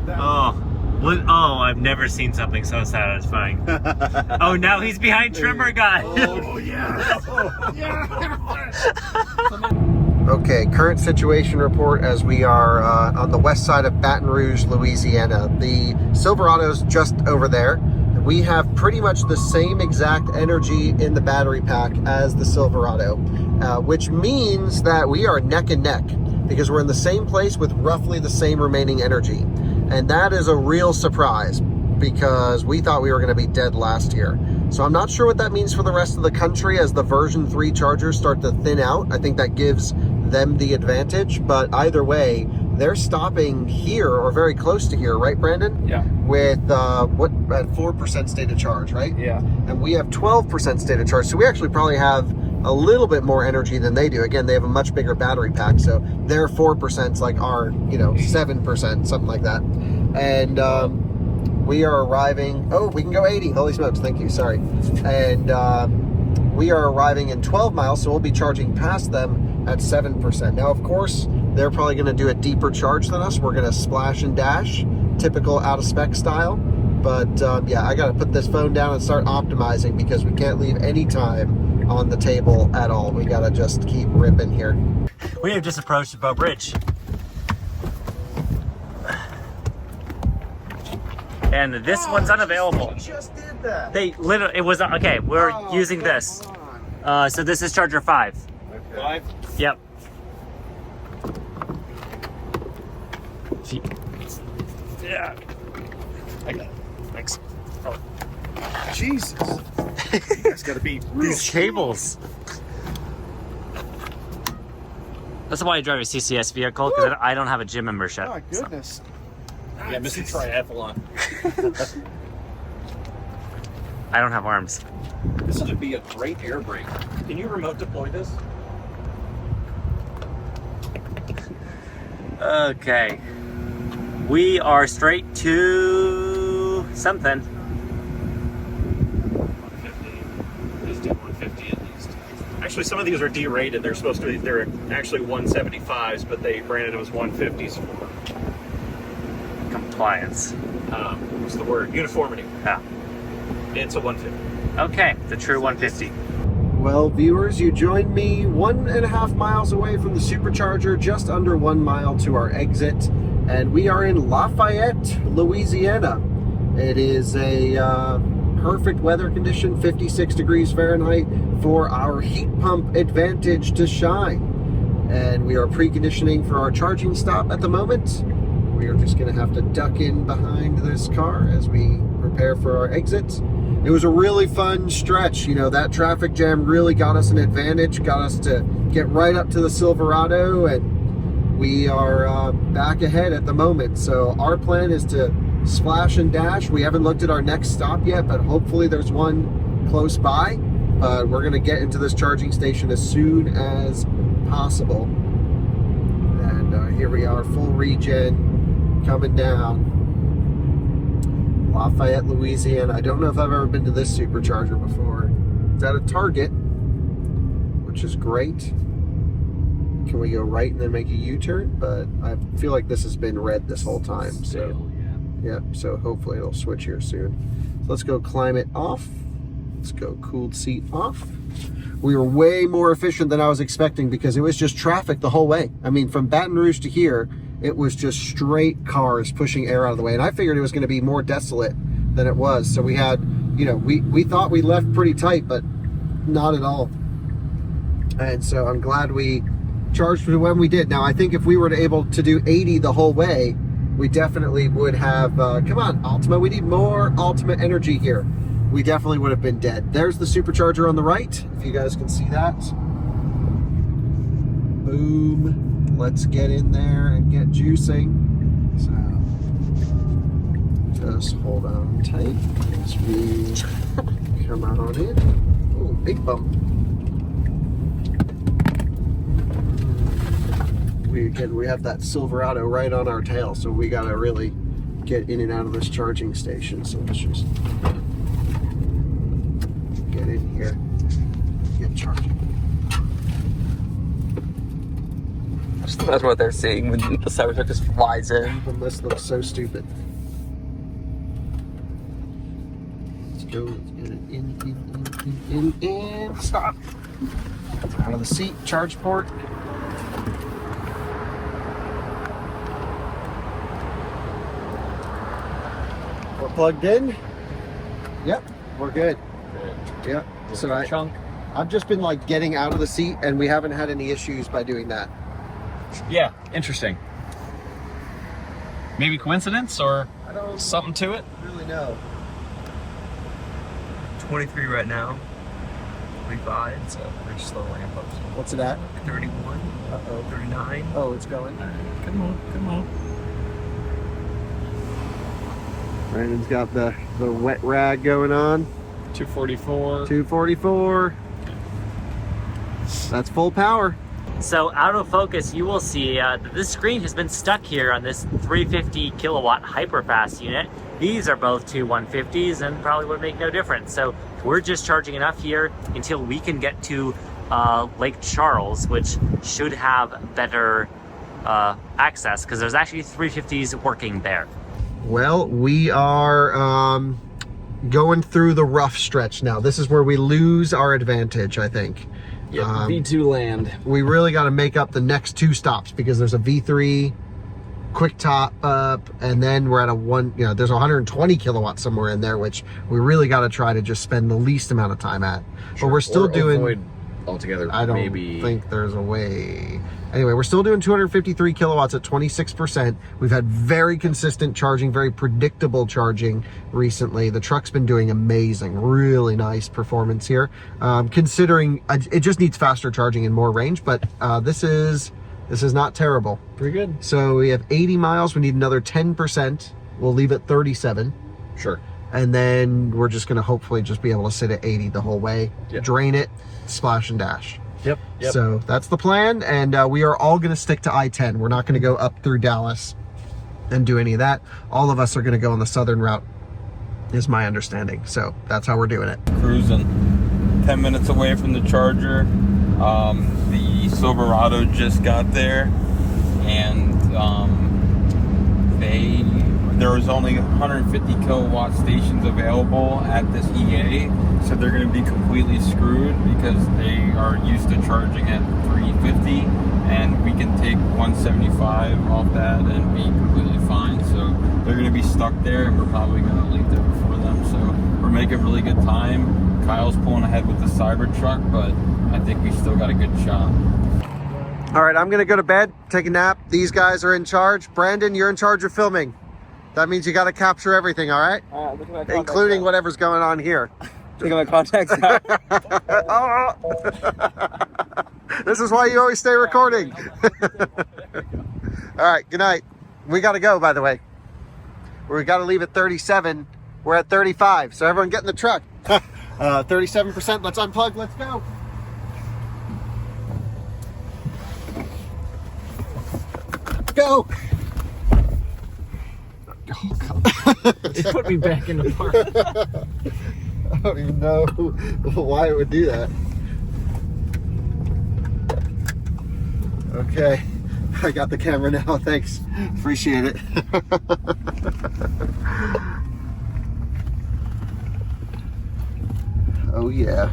I've never seen something so satisfying. Oh, now he's behind trimmer guy. Oh yeah. Okay, current situation report as we are on the west side of Baton Rouge, Louisiana. The Silverado's just over there. We have pretty much the same exact energy in the battery pack as the Silverado, which means that we are neck and neck because we're in the same place with roughly the same remaining energy. And that is a real surprise because we thought we were going to be dead last year. So I'm not sure what that means for the rest of the country as the version 3 chargers start to thin out. I think that gives them the advantage, but either way, they're stopping here or very close to here, right, Brandon? Yeah. With at 4% state of charge, right? Yeah. And we have 12% state of charge, so we actually probably have a little bit more energy than they do. Again, they have a much bigger battery pack, so their 4% is like our, 7%, something like that. And we are arriving. Oh, we can go 80. Holy smokes! Thank you. Sorry. And we are arriving in 12 miles, so we'll be charging past them at 7%. Now, of course, they're probably going to do a deeper charge than us. We're going to splash and dash, typical out of spec style. But yeah, I got to put this phone down and start optimizing because we can't leave any time on the table at all. We got to just keep ripping here. We have just approached the Bow Bridge. And this one's unavailable. We just did that. They literally, it was, okay, we're using this. So this is charger 5. Okay. 5? Yep. Yeah. I got it. Thanks. Oh. Jesus. You guys gotta be real. These cables. That's why I drive a CCS vehicle, because I don't have a gym membership. Oh, goodness. Yeah, Mr. Triathlon. I don't have arms. This would be a great air brake. Can you remote deploy this? Okay. We are straight to something. 150. Let's do 150 at least. Actually, some of these are D-rated. They're supposed to be, they're actually 175s, but they branded them as 150s for Compliance. What's the word? Uniformity. Yeah. It's a 150. Okay, the true 150. Well, viewers, you joined me 1.5 miles away from the supercharger, just under 1 mile to our exit, and we are in Lafayette, Louisiana. It is a perfect weather condition, 56 degrees Fahrenheit, for our heat pump advantage to shine. And we are preconditioning for our charging stop at the moment. We are just going to have to duck in behind this car as we prepare for our exit. It was a really fun stretch. You know, that traffic jam really got us an advantage, got us to get right up to the Silverado, and we are back ahead at the moment. So our plan is to splash and dash. We haven't looked at our next stop yet, but hopefully there's one close by. We're going to get into this charging station as soon as possible. And here we are, full regen coming down. Lafayette, Louisiana. I don't know if I've ever been to this supercharger before. It's at a Target, which is great. Can we go right and then make a U-turn? But I feel like this has been red this whole time. So yeah, so hopefully it'll switch here soon. So let's go climate off. Let's go cooled seat off. We were way more efficient than I was expecting because it was just traffic the whole way. I mean, from Baton Rouge to here, it was just straight cars pushing air out of the way. And I figured it was going to be more desolate than it was. So we had, you know, we thought we left pretty tight, but not at all. And so I'm glad we charged when we did. Now, I think if we were able to do 80 the whole way, we definitely would have, come on, Ultima, we need more Ultima energy here. We definitely would have been dead. There's the supercharger on the right, if you guys can see that. Boom. Let's get in there and get juicing. So just hold on tight as we come on in. Oh, big bump. We have that Silverado right on our tail, so we gotta really get in and out of this charging station. So let's just get in here, get charging. Just imagine what they're seeing when the Cybertruck just flies in. The list looks so stupid. Let's go. Let's get it in. Stop. Out of the seat. Charge port. We're plugged in. Yep, we're good. Yep. So I've just been like getting out of the seat, and we haven't had any issues by doing that. Yeah, interesting. Maybe coincidence or something to it? I don't really know. 23 right now. 25, so we're just slow ramp up. What's it at? 31. Uh-oh. 39. Oh, it's going. Come on, come on. Brandon's got the wet rag going on. 244. 244. That's full power. So out of focus, you will see that this screen has been stuck here on this 350 kilowatt hyperfast unit. These are both two 150s and probably would make no difference. So we're just charging enough here until we can get to Lake Charles, which should have better access because there's actually 350s working there. Well, we are going through the rough stretch now. This is where we lose our advantage, I think. Yep, V2 land. We really got to make up the next two stops because there's a V3 quick top up, and then we're at there's 120 kilowatts somewhere in there, which we really got to try to just spend the least amount of time at. Sure. But we're still doing altogether. I don't think there's a way. Anyway, we're still doing 253 kilowatts at 26%. We've had very consistent charging, very predictable charging recently. The truck's been doing amazing, really nice performance here. Considering it just needs faster charging and more range, but this is not terrible. Pretty good. So we have 80 miles. We need another 10%. We'll leave at 37. Sure. And then we're just going to hopefully just be able to sit at 80 the whole way. Yep. Drain it, splash and dash. Yep. So that's the plan, and we are all going to stick to I-10. We're not going to go up through Dallas and do any of that. All of us are going to go on the southern route, is my understanding. So that's how we're doing it. Cruising 10 minutes away from the charger. The Silverado just got there, and there was only 150 kilowatt stations available at this EA, so they're going to be completely screwed because they are used to charging at 350, and we can take 175 off that and be completely fine. So they're gonna be stuck there, and we're probably gonna leave there before them. So we're making really good time. Kyle's pulling ahead with the Cybertruck, but I think we still got a good shot. All right, I'm gonna go to bed, take a nap. These guys are in charge. Brandon, you're in charge of filming. That means you got to capture everything, all right? Look at my Including whatever's going on here. Look at my contacts out. This is why you always stay recording. All right, good night. We got to go, by the way. We got to leave at 37. We're at 35, so everyone get in the truck. 37%, let's unplug, let's go. Go. Oh, God. It put me back in the park. I don't even know why it would do that. Okay, I got the camera now, thanks. Appreciate it. Oh yeah,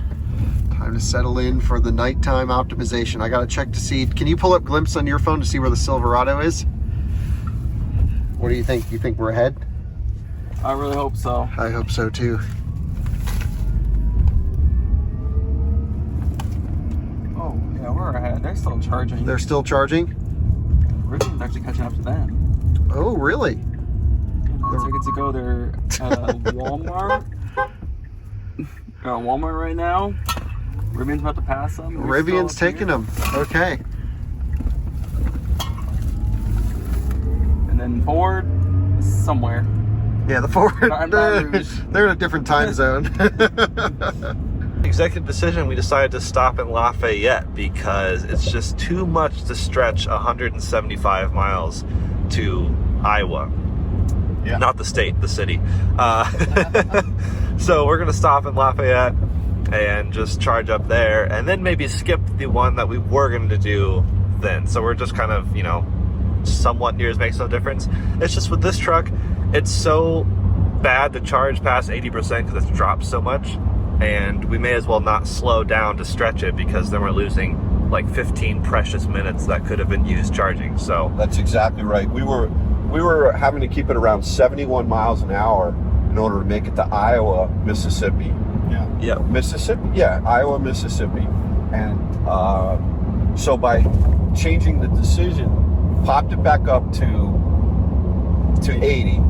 time to settle in for the nighttime optimization. I gotta check to see, can you pull up Glimpse on your phone to see where the Silverado is? What do you think? You think we're ahead? I really hope so. I hope so too. Oh, yeah, we're ahead. They're still charging. They're still charging? Rivian's actually catching up to them. Oh, really? 9 seconds ago, they're at Walmart. They're at Walmart right now. Rivian's about to pass them. Rivian's taking them. Okay. And then Ford is somewhere. Yeah, the Ford, Baton Rouge. they're in a different time zone. Executive decision, we decided to stop in Lafayette because it's just too much to stretch 175 miles to Iowa. Yeah. Not the state, the city. So we're gonna stop in Lafayette and just charge up there, and then maybe skip the one that we were going to do then. So we're just kind of, you know, somewhat nears makes no difference. It's just with this truck, it's so bad to charge past 80% because it's dropped so much, and we may as well not slow down to stretch it, because then we're losing like 15 precious minutes that could have been used charging. So that's exactly right. We were having to keep it around 71 miles an hour in order to make it to Iowa, Mississippi. Yeah. Mississippi. Yeah, Iowa, Mississippi. And so by changing the decision, popped it back up to 80,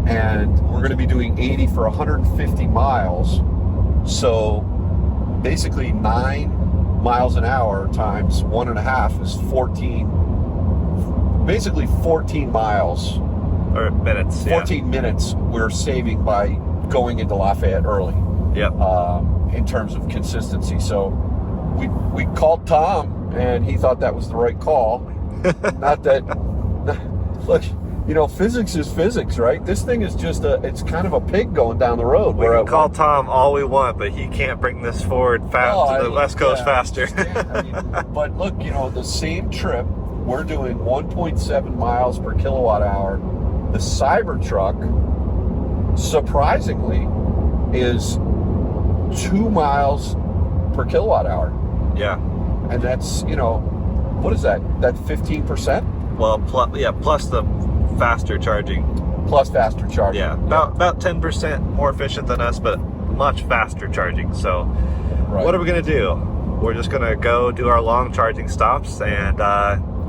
and we're going to be doing 80 for 150 miles. So basically 9 miles an hour times 1.5 is 14. Basically 14 miles or minutes. 14 minutes we're saving by going into Lafayette early. Yep. In terms of consistency. So we called Tom, and he thought that was the right call. Not that, look, you know, physics is physics, right? This thing is just it's kind of a pig going down the road. We can call Tom all we want, but he can't bring this forward to the West Coast faster. I mean, but look, you know, the same trip, we're doing 1.7 miles per kilowatt hour. The Cybertruck, surprisingly, is 2 miles per kilowatt hour. Yeah. And that's, you know, what is that? That's 15%? Well, plus the faster charging. Plus faster charging. Yeah, about 10% more efficient than us, but much faster charging. So what are we going to do? We're just going to go do our long charging stops and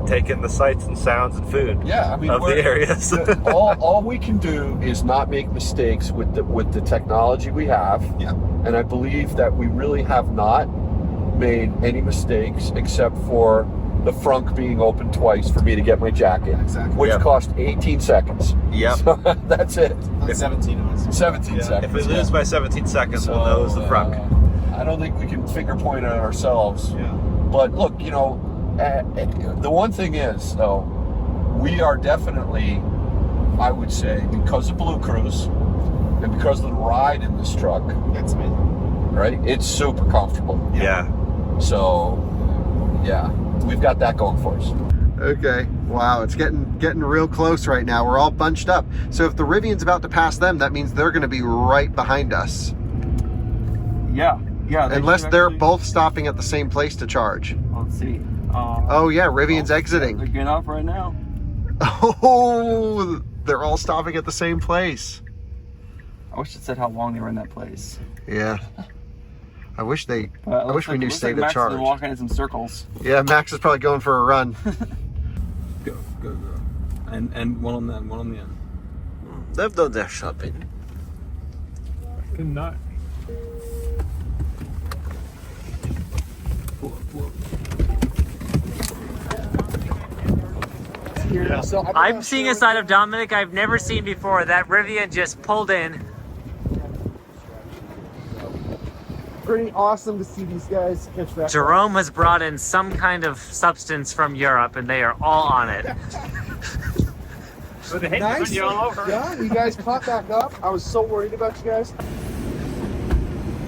take in the sights and sounds and food of the areas. all we can do is not make mistakes with the technology we have. Yeah. And I believe that we really have not made any mistakes except for the frunk being open twice for me to get my jacket, which cost 18 seconds. Yep. So that's it. 17 seconds. If we lose by 17 seconds, we'll know it's the frunk. I don't think we can finger point at ourselves. Yeah. But look, you know, the one thing is, though, we are definitely, I would say, because of Blue Cruise and because of the ride in this truck, it's amazing. Right? It's super comfortable. Yeah. So, yeah, we've got that going for us. Okay. Wow, it's getting real close right now. We're all bunched up. So if the Rivian's about to pass them, that means they're going to be right behind us. Yeah. Unless they're both stopping at the same place to charge. Let's see. Oh yeah, Rivian's exiting. They're getting off right now. Oh, They're all stopping at the same place. I wish it said how long they were in that place. Yeah. I wish we knew state of Max charge. has been walking in some circles. Yeah, Max is probably going for a run. Go. And one on the end, one on the end. They've done their shopping. Good night. I'm seeing a side of Dominic I've never seen before. That Rivian just pulled in. Pretty awesome to see these guys catch that. Jerome has brought in some kind of substance from Europe, and they are all on it. Nice. Yeah, you guys caught back up. I was so worried about you guys.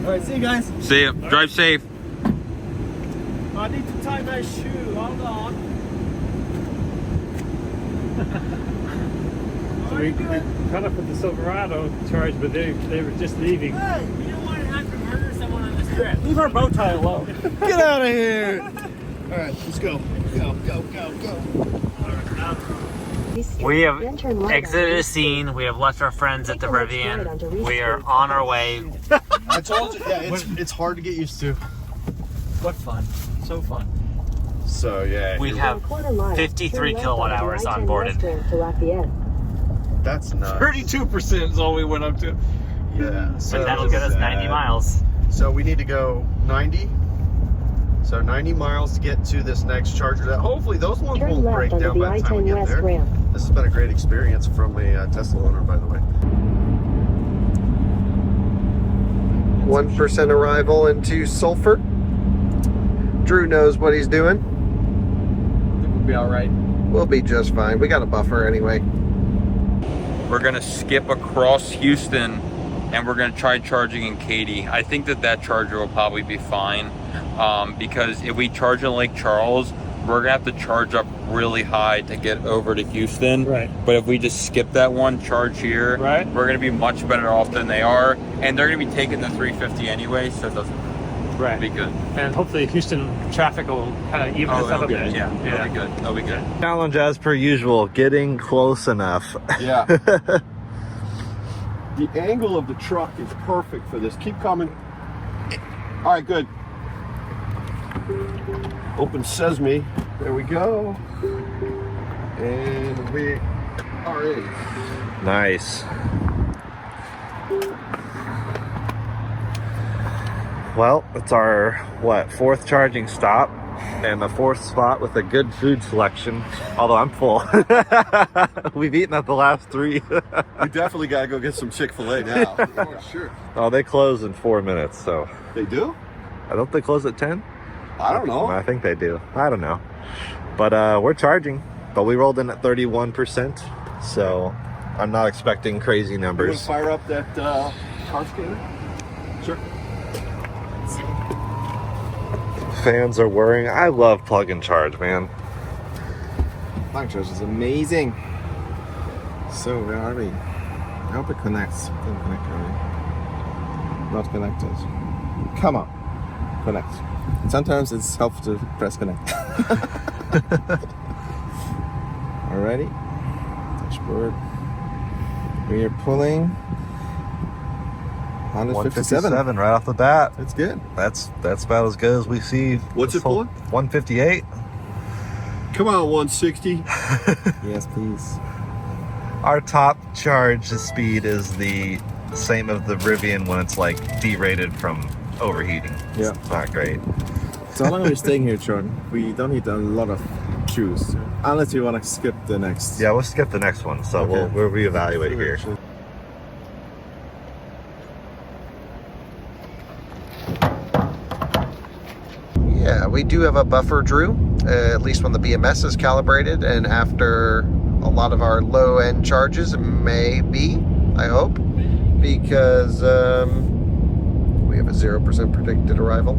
All right, see you guys. See ya. Drive safe. I need to tie my shoe. Hold on. We caught up with the Silverado charge, but they were just leaving. Hey, you don't want to have to murder someone on this trip. Leave our bow tie alone. Get out of here. All right, let's go. Go. We have exited the scene. We have left our friends at the Rivian. We are on our way. I told you, yeah, it's hard to get used to. What fun. So fun. So, yeah. We have 53 kilowatt hours onboarded. That's nuts. 32% is all we went up to. Yeah. But that'll get us 90 miles. So we need to go 90. So 90 miles to get to this next charger. That hopefully those ones won't break down by the time we get there. This has been a great experience from a Tesla owner, by the way. 1% arrival into Sulphur. Drew knows what he's doing. I think we'll be all right. We'll be just fine. We got a buffer anyway. We're gonna skip across Houston and we're gonna try charging in Katy. I think that charger will probably be fine because if we charge in Lake Charles, we're gonna have to charge up really high to get over to Houston. Right. But if we just skip that one, charge here, right, we're gonna be much better off than they are, and they're gonna be taking the 350 anyway, so it doesn't be good. And hopefully Houston traffic will kind of even us up a bit. Yeah, that'll be good. That'll be good. Challenge as per usual, getting close enough. Yeah. The angle of the truck is perfect for this. Keep coming. All right, good. Open sesame. There we go. And we are in. Nice. Well, it's our, fourth charging stop, and the fourth spot with a good food selection, although I'm full. We've eaten at the last three. We definitely got to go get some Chick-fil-A now. Oh, sure. Oh, they close in 4 minutes, so. They do? I don't they close at 10? I don't know. I think they do. I don't know. But we're charging, but we rolled in at 31%, so I'm not expecting crazy You numbers. want to fire up that car scanner? Sure. Fans are whirring. I love plug and charge, man. Plug and charge is amazing. So where are we? I hope it connects. It didn't connect already. Not connected. Come on. Connect. Sometimes it's helpful to press connect. Alrighty. Dashboard. We are pulling 157 right off the bat. That's good. That's about as good as we see. What's it pulling? 158. Come on, 160. Yes, please. Our top charge speed is the same of the Rivian when it's like derated from overheating. Yeah. It's not great. So how long are we staying here, Jordan? We don't need a lot of shoes. Unless you want to skip the next. Yeah, we'll skip the next one. So Okay. we'll reevaluate here. Yeah, we do have a buffer, Drew, at least when the BMS is calibrated, and after a lot of our low-end charges, maybe, I hope, because we have a 0% predicted arrival.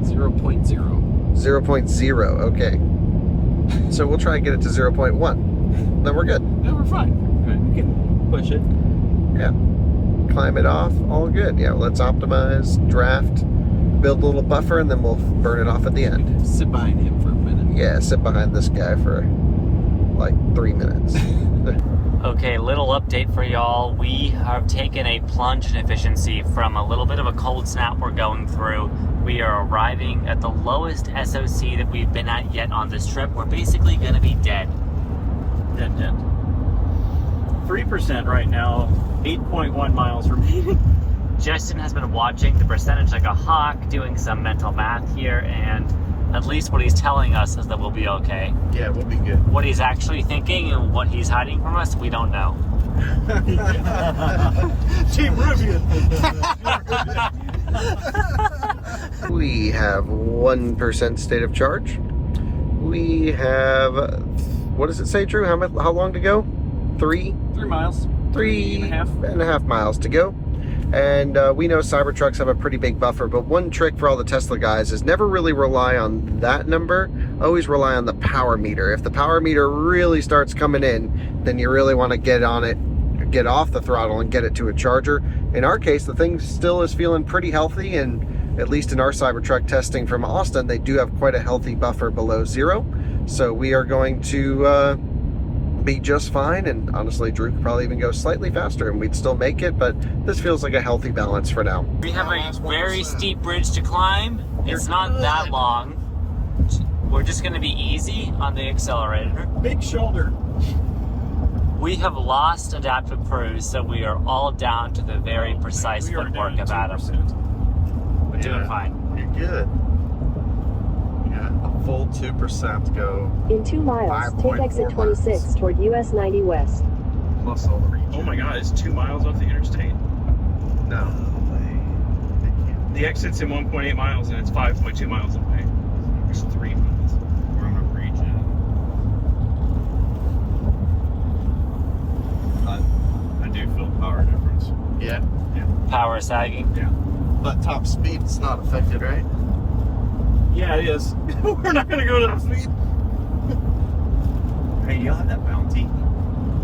0.0. 0.0, okay. So we'll try and get it to 0.1. Then we're good. No, we're fine. Right, we can push it. Yeah. Climb it off, all good. Yeah, let's optimize, draft, build a little buffer, and then we'll burn it off at the end. Sit behind him for a minute. Yeah, sit behind this guy for like 3 minutes. Okay, little update for y'all. We have taken a plunge in efficiency from a little bit of a cold snap we're going through. We are arriving at the lowest SOC that we've been at yet on this trip. We're basically going to be dead. Dead. 3% right now, 8.1 miles remaining. Justin has been watching the percentage like a hawk, doing some mental math here, and at least what he's telling us is that we'll be okay. Yeah, we'll be good. What he's actually thinking and what he's hiding from us, we don't know. Team Rivian. We have 1% state of charge. We have, what does it say, Drew? How long to go? 3 miles. 3.5 miles to go. And we know Cybertrucks have a pretty big buffer, but one trick for all the Tesla guys is never really rely on that number. Always rely on the power meter. If the power meter really starts coming in, then you really want to get on it, get off the throttle and get it to a charger. In our case, the thing still is feeling pretty healthy, and at least in our Cybertruck testing from Austin, they do have quite a healthy buffer below 0. So we are going to be just fine, and honestly Drew could probably even go slightly faster and we'd still make it, but this feels like a healthy balance for now. We have a very steep bridge to climb. It's not that long. We're just going to be easy on the accelerator. Big shoulder. We have lost adaptive cruise, so we are all down to the very precise footwork of Adam. We're doing fine. You're good. Yeah, a full 2% to go. In 2 miles, take exit 26 toward US 90 West. Plus all the region. Oh my God, it's 2 miles off the interstate. No way. The exit's in 1.8 miles and it's 5.2 miles away. It's 3 miles. We're in a region. I do feel power difference. Yeah. Power sagging. Yeah. But top speed's not affected, right? Yeah, it is. We're not going to go to that speed. Hey, you'll have that bounty.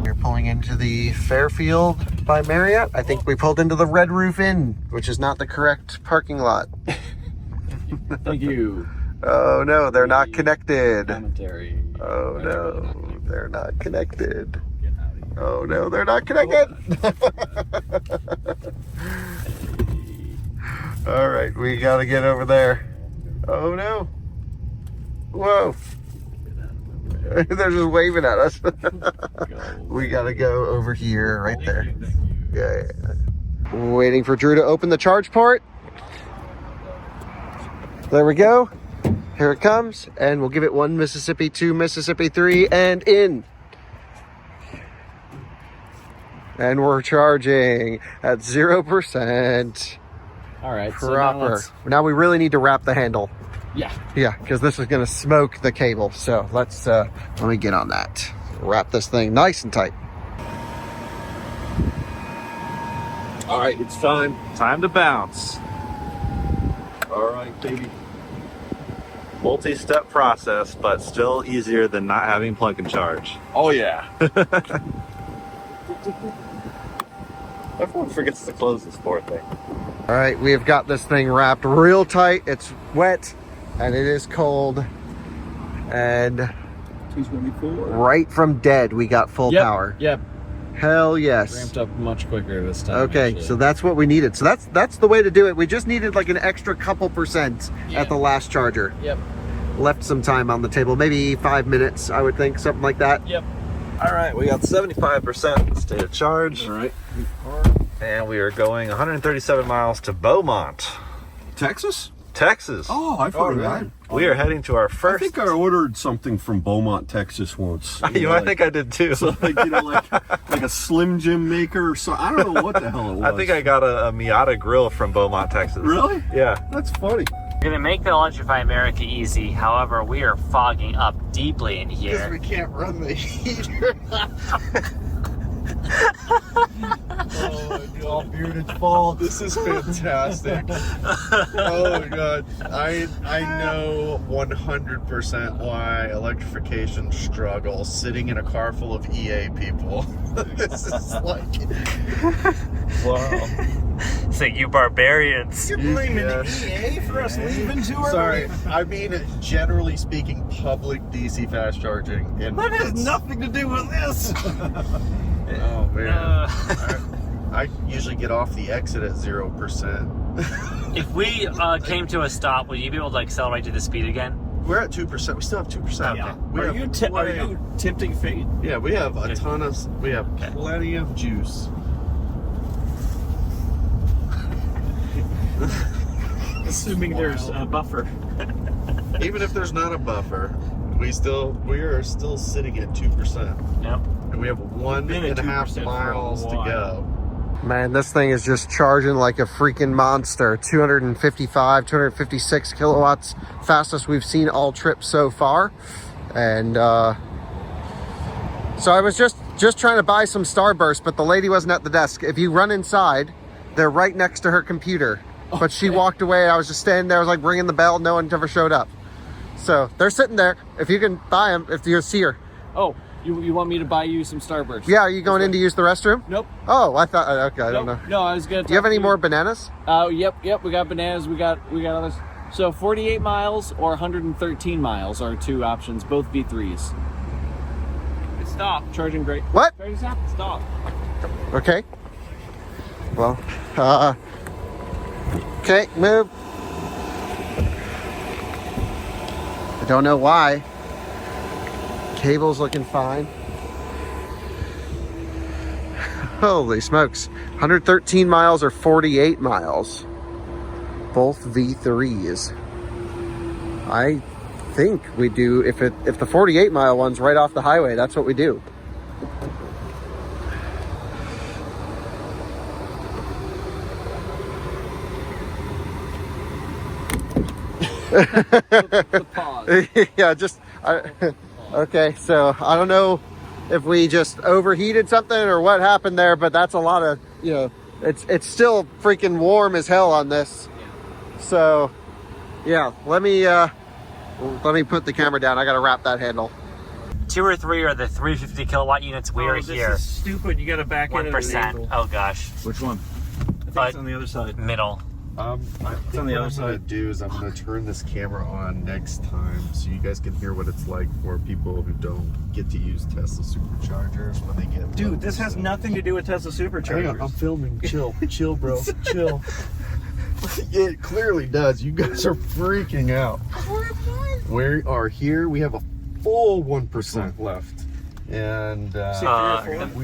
We're pulling into the Fairfield by Marriott. I think we pulled into the Red Roof Inn, which is not the correct parking lot. Thank you. Oh no, they're not connected. Commentary. Oh no, they're not connected. Oh no, they're not connected. All right, we gotta get over there. Oh no. Whoa. They're just waving at us. We gotta go over here, right there. Yeah. Waiting for Drew to open the charge port. There we go. Here it comes. And we'll give it 1 Mississippi, 2 Mississippi, 3, and in. And we're charging at 0%. All right. Proper. So now we really need to wrap the handle. Yeah. Yeah, because this is going to smoke the cable. So let's, let me get on that. Wrap this thing nice and tight. All right, it's time. Time to bounce. All right, baby. Multi-step process, but still easier than not having plug and charge. Oh, yeah. Everyone forgets to close this poor thing. All right, we have got this thing wrapped real tight. It's wet and it is cold. And 224. right from dead, we got full power. Yep. Hell yes. Ramped up much quicker this time. Okay, actually. so that's what we needed. So that's the way to do it. We just needed like an extra couple percent at the last charger. Yep. Left some time on the table, maybe 5 minutes, I would think, something like that. Yep. All right, we got 75% state of charge. All right. And we are going 137 miles to Bowmont, Texas? Texas. Oh, I've heard of that. We are heading to our I first. think I ordered something from Beaumont, Texas once. I think I did too. So like, like a Slim Jim maker or so. I don't know what the hell it was. I think I got a Miata grill from Beaumont, Texas. Really? Yeah. That's funny. We're going to make the Electrify America easy. However, we are fogging up deeply in here. We can't run the heater. Oh my God, bearded fall. This is fantastic. Oh my God. I know 100% why electrification struggles sitting in a car full of EA people. This is like... Wow. So you barbarians. You're blaming EA for us leaving too early? Sorry, I mean, generally speaking, public DC fast charging. That has nothing to do with this. Oh man, I usually get off the exit at 0%. If we came to a stop, would you be able to accelerate to the speed again? We're at 2%. We still have 2%. Okay. Are you tempting fate? Yeah, we have a ton of. We have plenty of juice. Assuming there's a buffer. Even if there's not a buffer, we are still sitting at 2%. Yep. And we have 1.5 miles to go. Man, this thing is just charging like a freaking monster. 255, 256 kilowatts, fastest we've seen all trip so far. And so I was just trying to buy some Starburst, but the lady wasn't at the desk. If you run inside, they're right next to her computer. But she walked away. I was just standing there. I was like ringing the bell. No one ever showed up. So they're sitting there. If you can buy them, if you see her. Oh, you want me to buy you some Starburst? Yeah, are you going in to use the restroom? Nope. Oh, I thought, okay, I don't know. No, I was good. Do you have any more bananas? Yep, we got bananas, we got others. So 48 miles or 113 miles are two options, both V3s. Stop. Charging great. What? Stop. Okay. Well, okay, move. I don't know why. Cable's looking fine. Holy smokes. 113 miles or 48 miles. Both V3s. I think we do, if the 48 mile one's right off the highway, that's what we do. The pause. Yeah, okay, so I don't know if we just overheated something or what happened there, but that's a lot of, it's still freaking warm as hell on this. So yeah, let me put the camera down. I gotta wrap that handle. 2 or 3 are the 350 kilowatt units. We are here. This is stupid. You gotta back in. 1%. Oh gosh. Which one? I think it's on the other side. Middle. I think on the other what I'm gonna do is I'm gonna turn this camera on next time so you guys can hear what it's like for people who don't get to use Tesla superchargers when they get. Dude, this has nothing to do with Tesla superchargers. Hang on, I'm filming. Chill, bro. Chill. It clearly does. You guys are freaking out. We are here. We have a full 1% left, and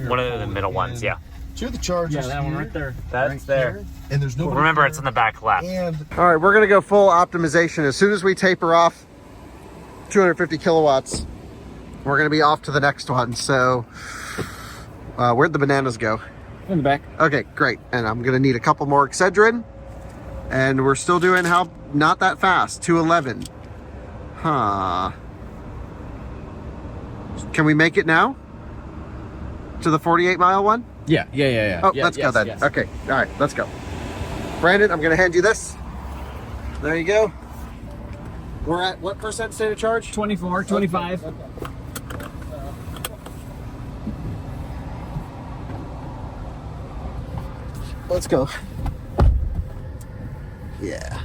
one of the middle ones. Yeah. Two of the chargers. Yeah, that one right there. That's right there. here. And there's no. Remember, it's in the back left. And All right, we're gonna go full optimization. As soon as we taper off 250 kilowatts, we're gonna be off to the next one. So where'd the bananas go? In the back. Okay, great. And I'm gonna need a couple more Excedrin. And we're still doing not that fast, 211. Huh. Can we make it now? To the 48 mile one? Yeah. Oh, let's go then. Yes. Okay, all right, let's go. Brandon, I'm gonna hand you this. There you go. We're at what percent state of charge? 24, 25. Okay. Let's go. Yeah.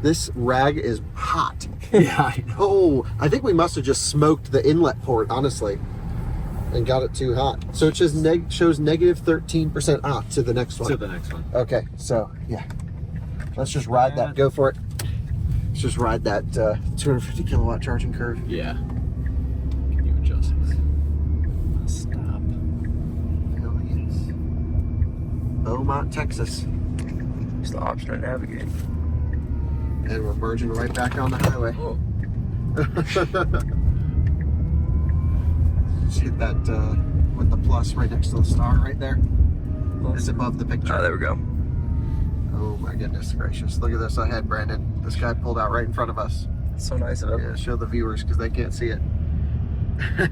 This rag is hot. Yeah, I know. Oh, I think we must have just smoked the inlet port, honestly, and got it too hot. So it just shows negative 13% off to the next one. To the next one. Okay, so yeah. Let's just ride that. Go for it. Let's just ride that 250 kilowatt charging curve. Yeah. Can you adjust this? Stop. Hell yes. Bowmont, Texas. It's the option to navigate. And we're merging right back on the highway. Oh. Just hit that with the plus right next to the star right there. It's above the picture. Oh, there we go. Oh my goodness gracious. Look at this ahead, Brandon. This guy pulled out right in front of us. So nice of him. Yeah, show the viewers because they can't see it.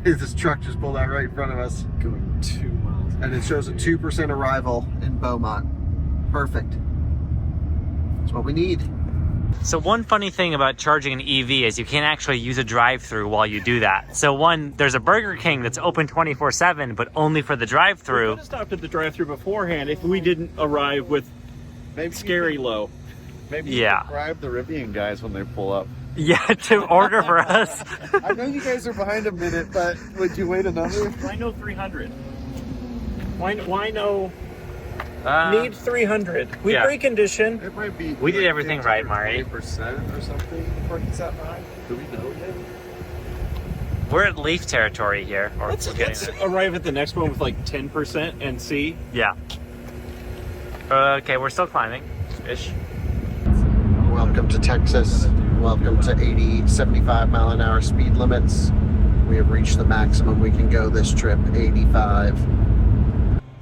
This truck just pulled out right in front of us. Going 2 miles. And it shows a 2% arrival in Bowmont. Perfect. That's what we need. So one funny thing about charging an EV is you can't actually use a drive-through while you do that. So there's a Burger King that's open 24/7, but only for the drive-through. We could have stopped at the drive-through beforehand if we didn't arrive with scary low. maybe you can bribe the Rivian guys when they pull up. Yeah, to order for us. I know you guys are behind a minute, but would you wait another? I know 300. Why no? Need 300. We yeah. precondition. It might be. We did everything right, Mari. 8% or something before it's that high. Do we know yet? We're at leaf territory here. Or Let's we're getting there. arrive at the next one with like 10% and see. Yeah. Okay, we're still climbing. Ish. Welcome to Texas. Welcome to 80, 75 mile an hour speed limits. We have reached the maximum we can go this trip, 85.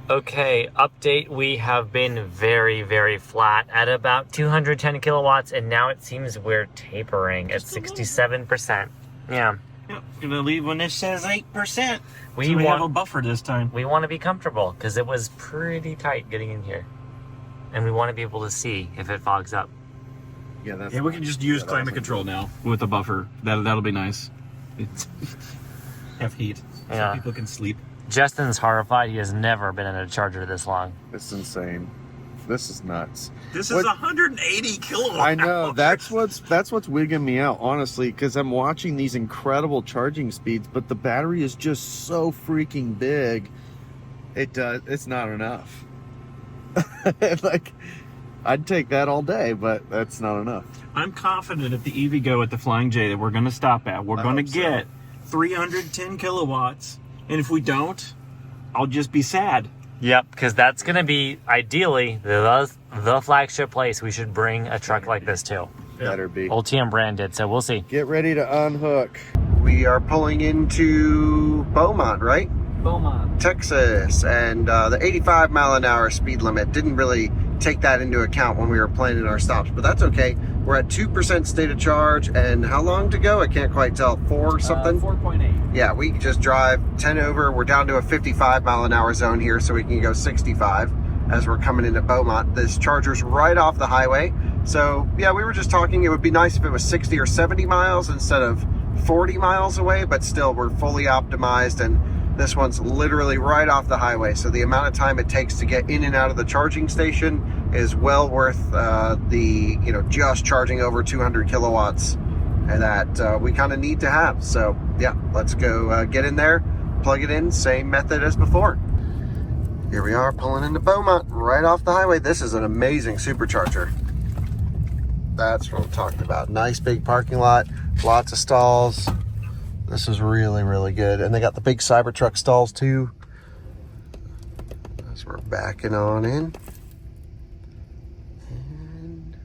Okay, update. We have been very, very flat at about 210 kilowatts, and now it seems we're tapering at 67%. Yeah. Yep, gonna leave when this says 8%. We have want a buffer this time. We want to be comfortable because it was pretty tight getting in here, and we want to be able to see if it fogs up. Yeah, we can just use climate control now with a buffer. That'll be nice. Have heat, Yeah. so people can sleep. Justin's horrified. He has never been in a charger this long. It's insane. This is nuts. This is 180 kilowatts. I know. That's what's wigging me out, honestly, because I'm watching these incredible charging speeds, but the battery is just so freaking big. It's not enough. Like, I'd take that all day, but that's not enough. I'm confident at the EVgo at the Flying J that we're going to stop at. We're going to get 310 kilowatts, and if we don't, I'll just be sad. Yep, because that's going to be, ideally, the flagship place we should bring a truck like this to. Better be. Old TM branded, so we'll see. Get ready to unhook. We are pulling into Bowmont, right? Bowmont. Texas, and the 85 mile an hour speed limit didn't really take that into account when we were planning our stops, but that's okay. We're at 2% state of charge, and how long to go? I can't quite tell. 4 something? 4.8. Yeah, we can just drive 10 over. We're down to a 55 mile an hour zone here, so we can go 65 as we're coming into Bowmont. This charger's right off the highway. So yeah, we were just talking, it would be nice if it was 60 or 70 miles instead of 40 miles away, but still we're fully optimized, and this one's literally right off the highway. So the amount of time it takes to get in and out of the charging station is well worth just charging over 200 kilowatts that we kind of need to have. So yeah, let's go get in there, plug it in, same method as before. Here we are pulling into Bowmont right off the highway. This is an amazing supercharger. That's what I'm talking about. Nice big parking lot, lots of stalls. This is really, really good. And they got the big Cybertruck stalls too. As we're backing on in. And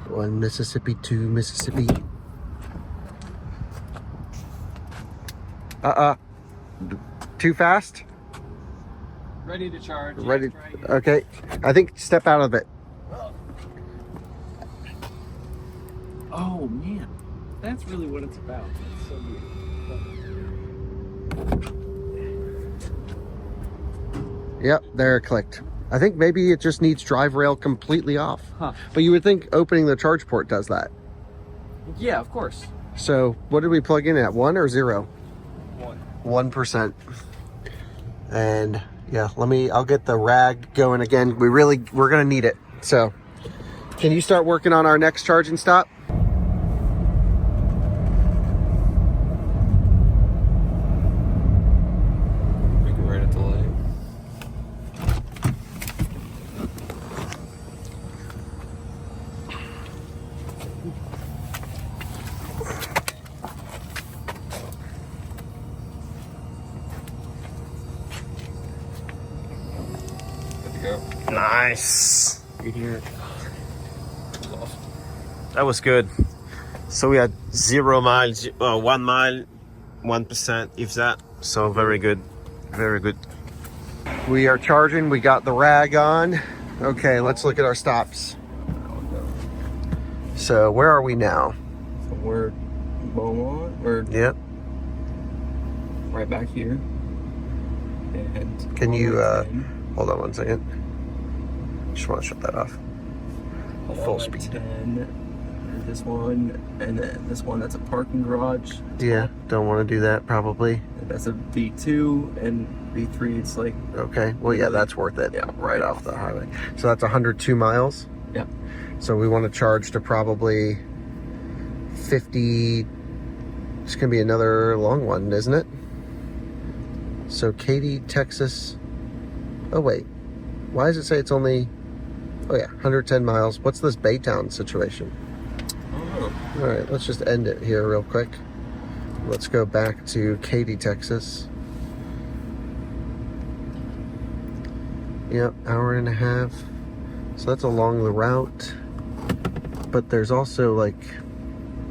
one Mississippi, 2 Mississippi. Too fast? Ready to charge. Ready. Okay. I think step out of it. Oh man, that's really what it's about. That's so beautiful. Yep, there it clicked. I think maybe it just needs drive rail completely off. Huh. But you would think opening the charge port does that. Yeah, of course. So what did we plug in at? 1 or 0? 1. 1%. And yeah, I'll get the rag going again. We're gonna need it. So can you start working on our next charging stop? We can right at the light. Nice. You hear it? That was good. So we had 0 miles, 1 mile, 1%, if that. So very good, very good. We are charging. We got the rag on. Okay, let's look at our stops. So where are we now? So we're Bowmont. We're Yep. right back here. And Can you hold on one second? Just want to shut that off. Full speed. 10, this one, and then this one, that's a parking garage. Yeah, don't want to do that probably. And that's a V2, and V3, it's like... Okay, well yeah, that's worth it. Yeah, right off the highway. So that's 102 miles? Yeah. So we want to charge to probably 50. It's gonna be another long one, isn't it? So Katy, Texas. Oh wait, why does it say it's only, oh yeah, 110 miles. What's this Baytown situation? Oh. All right, let's just end it here real quick. Let's go back to Katy, Texas. Yep, hour and a half. So that's along the route. But there's also like,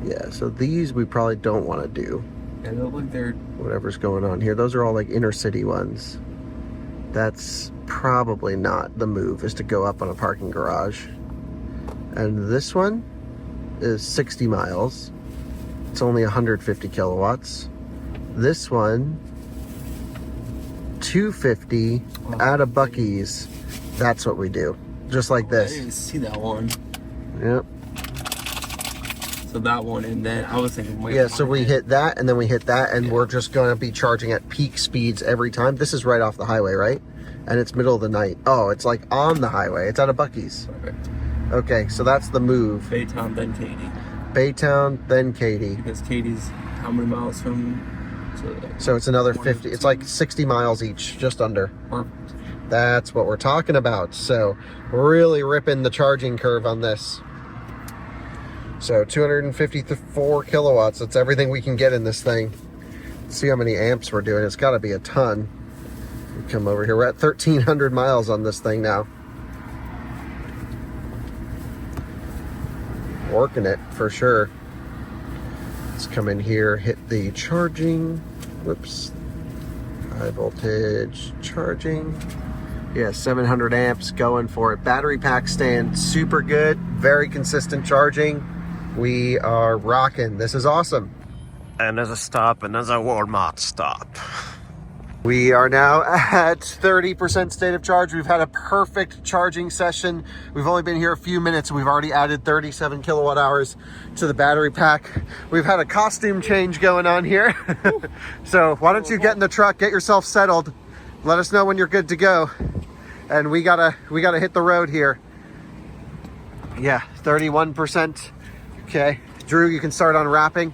yeah, so these we probably don't want to do. Yeah, they look like they're... Whatever's going on here. Those are all like inner city ones. That's probably not the move, is to go up on a parking garage. And this one is 60 miles. It's only 150 kilowatts. This one, 250 at a Buc-ee's. That's what we do. Just like I this. didn't even see that one. Yep. So that one, and then I was thinking, wait, Yeah, so we hit that, and then we hit that, and we're just going to be charging at peak speeds every time. This is right off the highway, right? And it's middle of the night. Oh, it's like on the highway. It's at a Buc-ee's. Perfect. Okay, so that's the move. Baytown, then Katy. Baytown, then Katy. Because Katy's how many miles from... So it's another 50. It's like 60 miles each, just under. Perfect. That's what we're talking about. So really ripping the charging curve on this. So 254 kilowatts. That's everything we can get in this thing. Let's see how many amps we're doing. It's got to be a ton. Come over here. We're at 1,300 miles on this thing now. Working it for sure. Let's come in here, hit the charging. Whoops. High voltage charging. Yeah, 700 amps, going for it. Battery pack staying super good. Very consistent charging. We are rocking. This is awesome. Another stop, another Walmart stop. We are now at 30% state of charge. We've had a perfect charging session. We've only been here a few minutes. We've already added 37 kilowatt hours to the battery pack. We've had a costume change going on here. So why don't you get in the truck, get yourself settled. Let us know when you're good to go. And we gotta hit the road here. Yeah, 31%. Okay, Drew, you can start unwrapping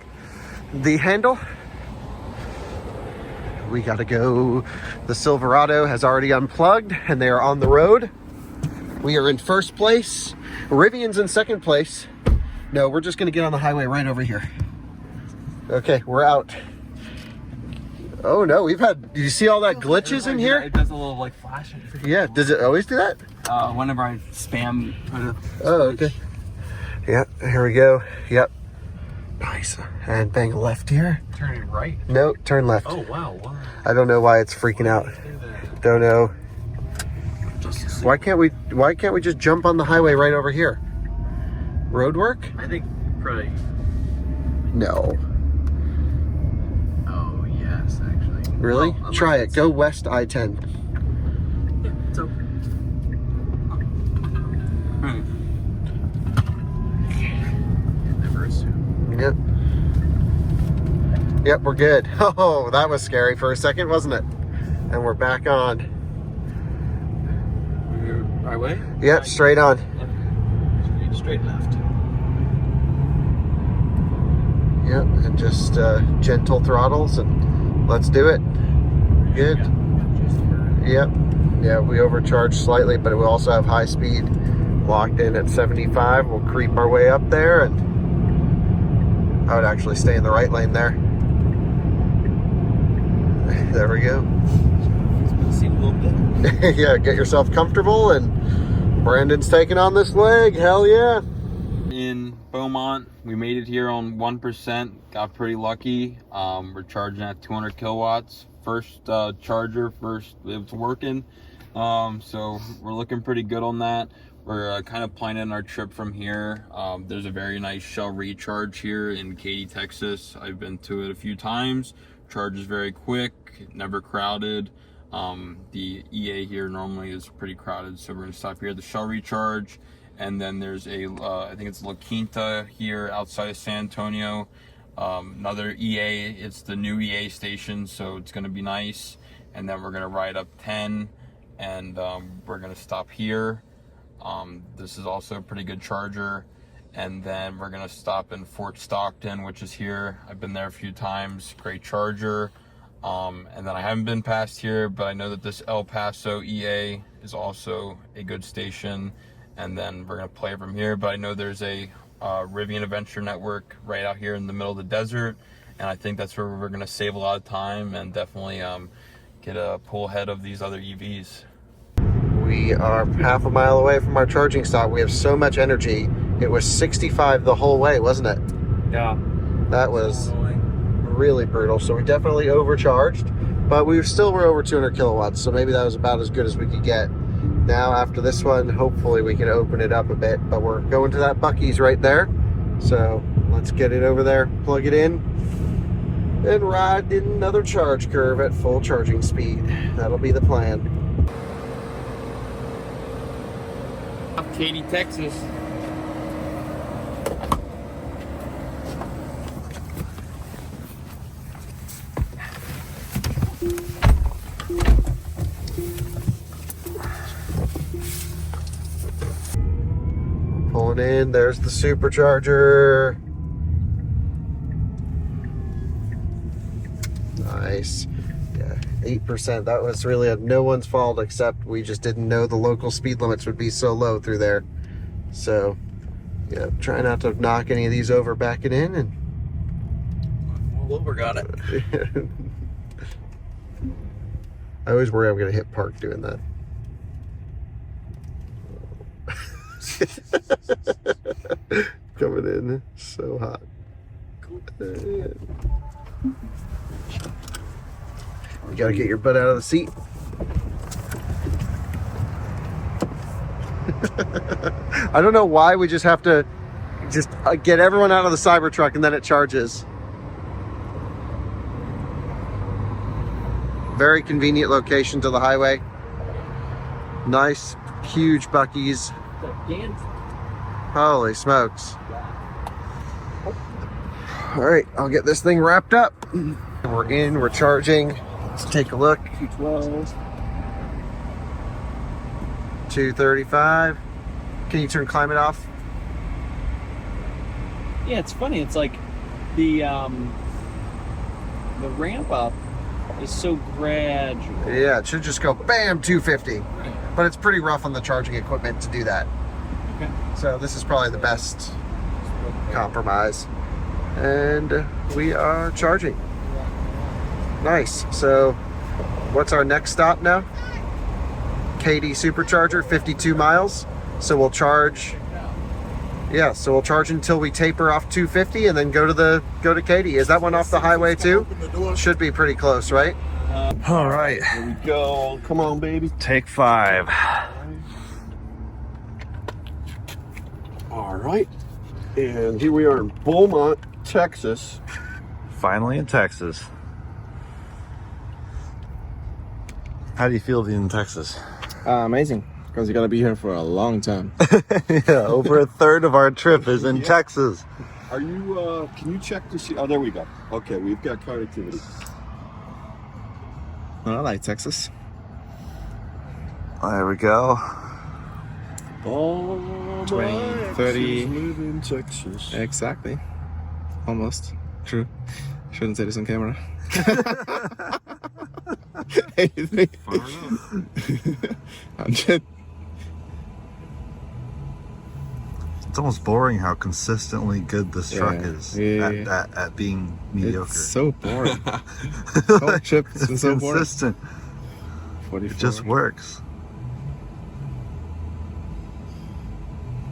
the handle. We gotta go. The Silverado has already unplugged and they are on the road. We are in first place. Rivian's in second place. No, we're just gonna get on the highway right over here. Okay, we're out. Oh no, we've had, do you see all that glitches in here? It does a little like flashing. Yeah, does it always do that? Whenever I spam. Oh, okay. Yeah, here we go. Yep. Nice. And bang left here. Turning right? No, turn left. Oh, wow. I don't know why it's freaking out. Don't know. Why can't we just jump on the highway right over here? Road work? I think probably. No. Oh, yes, actually. Really? Well, try it. Go west I-10. Yeah, it's okay. Never assume. Yep. Yep, we're good. Oh, that was scary for a second, wasn't it? And we're back on. Right way? Yep, straight on. Straight left. Yep, and just gentle throttles and let's do it. Good. Yep. Yeah, we overcharged slightly, but we also have high speed locked in at 75. We'll creep our way up there, and I would actually stay in the right lane there. There we go. See a little bit. Yeah, get yourself comfortable, and Brandon's taking on this leg. Hell yeah. In Bowmont, we made it here on 1%. Got pretty lucky. We're charging at 200 kilowatts. First charger, it's working. So we're looking pretty good on that. We're kind of planning our trip from here. There's a very nice Shell recharge here in Katy, Texas. I've been to it a few times. Charges very quick, never crowded. The EA here normally is pretty crowded, so we're gonna stop here at the Shell recharge. And then there's a, I think it's La Quinta here outside of San Antonio. Another EA, it's the new EA station, so it's gonna be nice. And then we're gonna ride up 10, and we're gonna stop here. This is also a pretty good charger. And then we're gonna stop in Fort Stockton, which is here. I've been there a few times, great charger. And then I haven't been past here, but I know that this El Paso EA is also a good station. And then we're gonna play from here, but I know there's a Rivian Adventure Network right out here in the middle of the desert. And I think that's where we're gonna save a lot of time and definitely get a pull ahead of these other EVs. We are half a mile away from our charging stop. We have so much energy. It was 65 the whole way, wasn't it? Yeah. That was really brutal. So we definitely overcharged, but we still were over 200 kilowatts. So maybe that was about as good as we could get. Now after this one, hopefully we can open it up a bit, but we're going to that Buc-ee's right there. So let's get it over there, plug it in, and ride in another charge curve at full charging speed. That'll be the plan. Katy, Texas. Pulling in, there's the supercharger. Nice. Yeah, 8%. That was really no one's fault, except we just didn't know the local speed limits would be so low through there. So, yeah, try not to knock any of these over backing in. And Wilbur got it. I always worry I'm going to hit park doing that. Coming in so hot. You gotta get your butt out of the seat. I don't know why we just have to get everyone out of the Cybertruck and then it charges. Very convenient location to the highway. Nice, huge Buc-ee's. Holy smokes. All right, I'll get this thing wrapped up. We're in, we're charging. Let's take a look. 212. 235. Can you turn climate off? Yeah, it's funny. It's like the ramp up is so gradual. Yeah, it should just go bam, 250. But it's pretty rough on the charging equipment to do that. Okay. So this is probably the best compromise. And we are charging. Nice. So what's our next stop now? KD Supercharger, 52 miles. So we'll charge. Yeah, so we'll charge until we taper off 250 and then go to Katy. Is that one off the highway too? Should be pretty close, right? All right. Here we go. Come on, baby. Take 5. All right. And here we are in Bowmont, Texas. Finally in Texas. How do you feel being in Texas? Amazing, because you're gonna be here for a long time. Yeah, over a third of our trip is in Texas. Are you, can you check to see? Oh, there we go. Okay, we've got connectivity. I like Texas. There we go. Oh, 20, 30. live in Texas. Exactly. Almost. True. Shouldn't say this on camera. I'm just... It's almost boring how consistently good this truck is at being mediocre. It's so boring. The whole trip has been so boring. Consistent. 44. It just works.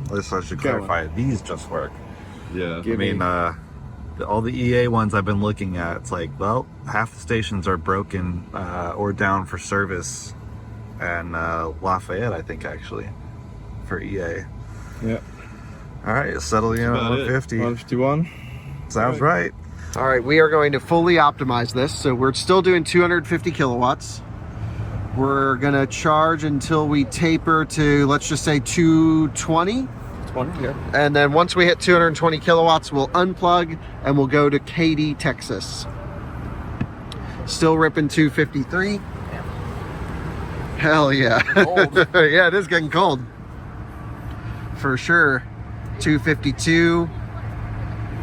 At least I should clarify. These just work. Yeah. I mean, all the EA ones I've been looking at, it's like, well, half the stations are broken or down for service. And Lafayette, I think, actually, for EA. Yeah. All right, settling in at 150. 151. Sounds right. All right, we are going to fully optimize this. So we're still doing 250 kilowatts. We're gonna charge until we taper to, let's just say 220. 20, yeah. And then once we hit 220 kilowatts, we'll unplug and we'll go to Katy, Texas. Still ripping 253. Hell yeah. Cold. Yeah, it is getting cold. For sure. 252.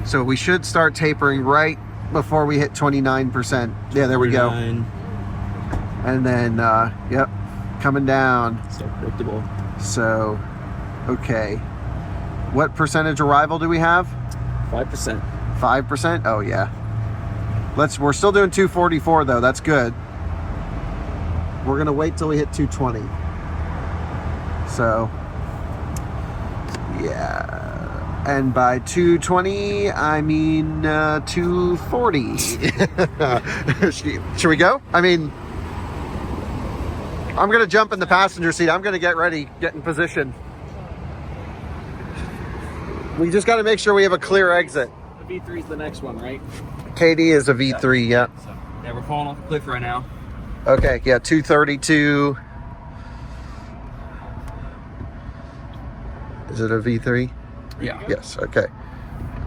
So we should start tapering right before we hit 29%. Yeah, there we go. And then, yep, coming down. So predictable. So, okay. What percentage arrival do we have? 5%. 5%? Oh, yeah. We're still doing 244 though. That's good. We're going to wait till we hit 220. So, yeah. And by 220, I mean 240. Should we go? I mean, I'm going to jump in the passenger seat. I'm going to get ready, get in position. We just got to make sure we have a clear exit. The V3 is the next one, right? KD is a V3, yeah. So, yeah, we're falling off the cliff right now. Okay, yeah, 232. Is it a V3? Yeah. Yes, okay.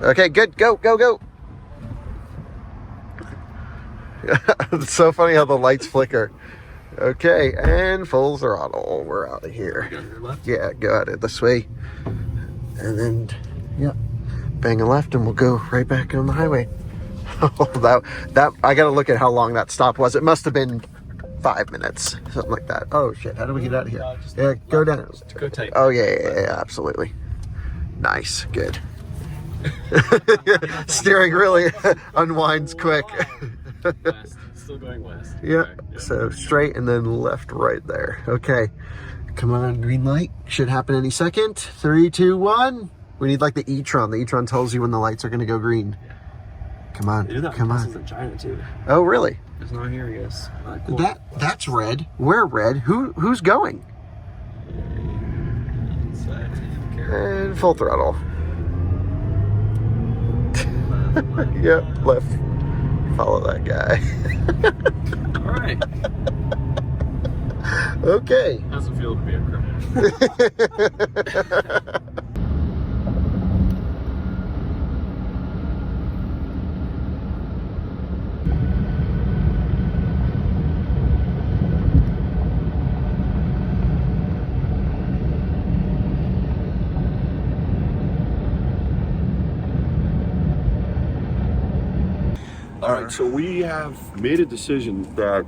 Okay, good. Go, go, go. It's so funny how the lights flicker. Okay, and full throttle. We're out of here. Yeah, go at it this way. And then, yeah, bang a left and we'll go right back on the highway. that I gotta look at how long that stop was. It must have been 5 minutes, something like that. Oh shit, how do we get out of here? Yeah, go down. Go tight. Oh yeah, absolutely. Nice, good. Steering really unwinds quick. West. Still going west. Yeah, so straight and then left right there. Okay, come on, green light. Should happen any second. 3, 2, 1. We need like the e-tron. The e-tron tells you when the lights are gonna go green. Come on, come on. This is in China too. Oh, really? It's not here, I guess. Cool. That's red. We're red. Who's going? And full throttle. Yep, left. Follow that guy. All right. Okay. How's it feel to be a criminal? All right, so we have made a decision that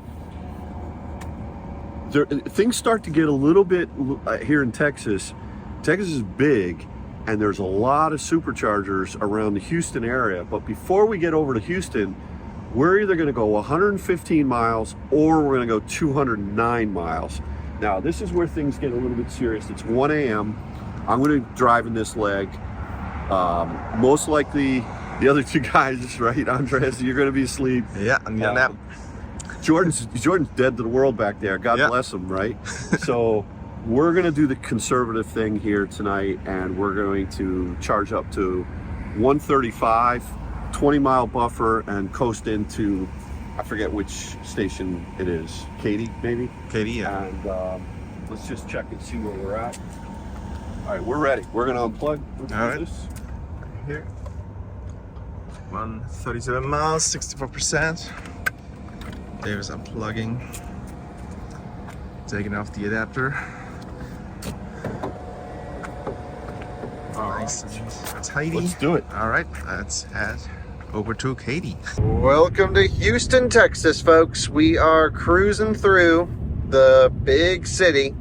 things start to get a little bit here in Texas. Texas is big, and there's a lot of superchargers around the Houston area. But before we get over to Houston, we're either going to go 115 miles or we're going to go 209 miles. Now, this is where things get a little bit serious. It's 1 a.m. I'm going to drive in this leg. Most likely, the other two guys, right, Andres, you're going to be asleep. Yeah, I'm getting nap. Jordan's dead to the world back there. God bless him, right? So we're going to do the conservative thing here tonight, and we're going to charge up to 135, 20-mile buffer, and coast into, I forget which station it is. Katy, maybe? Katy, yeah. And let's just check and see where we're at. All right, we're ready. We're going to unplug. All right. This here. 137 miles, 64%. There's unplugging. Taking off the adapter. Nice and tidy. Let's do it. All right, let's head over to Katy. Welcome to Houston, Texas, folks. We are cruising through the big city,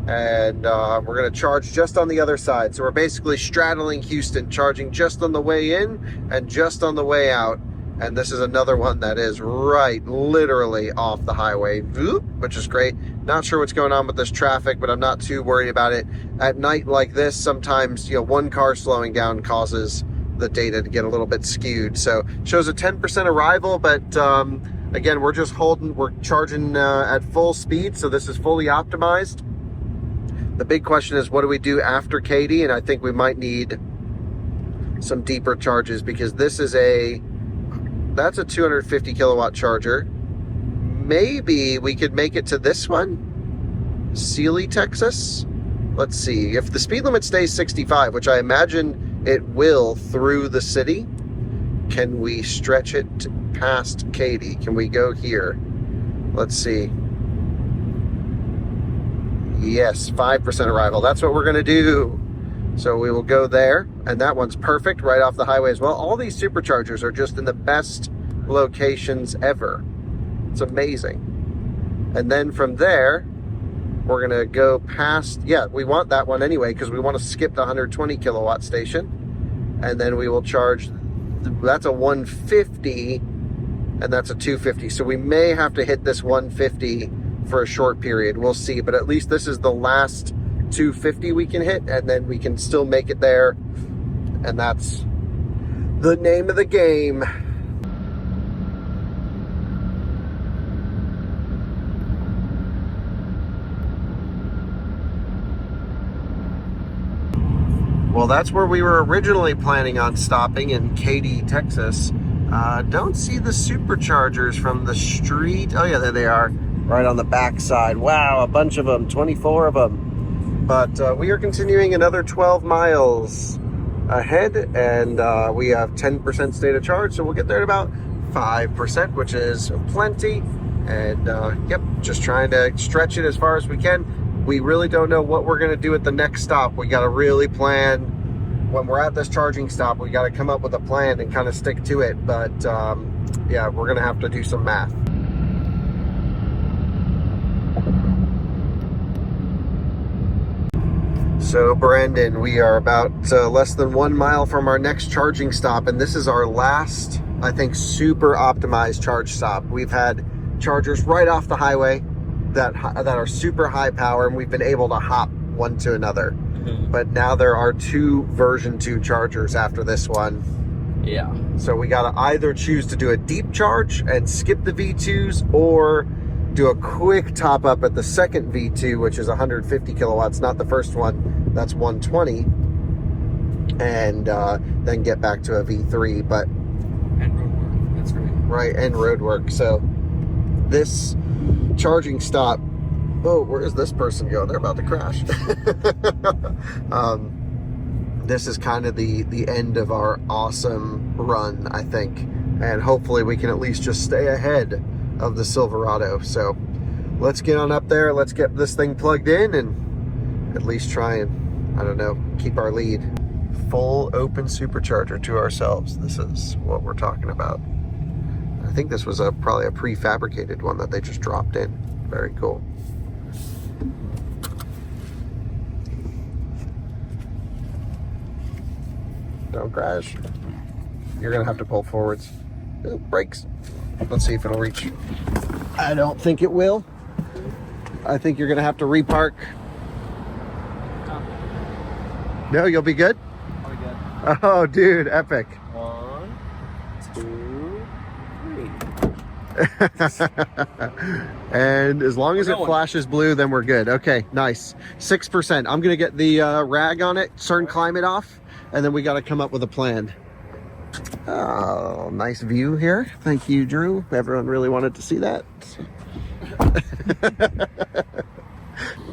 and we're going to charge just on the other side. So we're basically straddling Houston, charging just on the way in and just on the way out. And this is another one that is right, literally off the highway, which is great. Not sure what's going on with this traffic, but I'm not too worried about it. At night like this, sometimes, one car slowing down causes the data to get a little bit skewed. So shows a 10% arrival, but again, we're charging at full speed. So this is fully optimized. The big question is, what do we do after Katy? And I think we might need some deeper charges, because this is that's a 250 kilowatt charger. Maybe we could make it to this one, Sealy, Texas. Let's see, if the speed limit stays 65, which I imagine it will through the city, can we stretch it past Katy? Can we go here? Let's see. Yes, 5% arrival. That's what we're gonna do. So we will go there, and that one's perfect right off the highway as well. All these superchargers are just in the best locations ever. It's amazing. And then from there, we're gonna go past, yeah, we want that one anyway, because we want to skip the 120 kilowatt station. And then we will charge, that's a 150, and that's a 250. So we may have to hit this 150 for a short period. We'll see, but at least this is the last 250 we can hit, and then we can still make it there, and that's the name of the game. Well, that's where we were originally planning on stopping, in Katy, Texas. Don't see the superchargers from the street. Oh yeah, there they are, right on the back side. Wow, a bunch of them, 24 of them. But we are continuing another 12 miles ahead, and we have 10% state of charge, so we'll get there at about 5%, which is plenty. And yep, just trying to stretch it as far as we can. We really don't know what we're going to do at the next stop. We got to really plan. When we're at this charging stop, we got to come up with a plan and kind of stick to it. But yeah, we're going to have to do some math. So Brandon, we are about less than 1 mile from our next charging stop, and this is our last, I think, super optimized charge stop. We've had chargers right off the highway that are super high power, and we've been able to hop one to another. Mm-hmm. But now there are 2 version 2 chargers after this one. Yeah. So we got to either choose to do a deep charge and skip the V2s, or do a quick top up at the second V2, which is 150 kilowatts, not the first one. That's 120, and then get back to a V3. But and road work, that's great. Right, and road work. So this charging stop, oh, where is this person going? They're about to crash. This is kind of the end of our awesome run, I think, and hopefully we can at least just stay ahead of the Silverado. So let's get on up there, let's get this thing plugged in, and at least try and, I don't know, keep our lead. Full open supercharger to ourselves. This is what we're talking about. I think this was probably a prefabricated one that they just dropped in. Very cool. Don't crash. You're gonna have to pull forwards. Ooh, brakes. Let's see if it'll reach. I don't think it will. I think you're gonna have to repark. No, you'll be good? I'll be good. Oh, dude, epic. 1, 2, 3. And as long as it flashes blue, then we're good. Okay, nice. 6%. I'm gonna get the rag on it, climb it off, and then we gotta come up with a plan. Oh, nice view here. Thank you, Drew. Everyone really wanted to see that.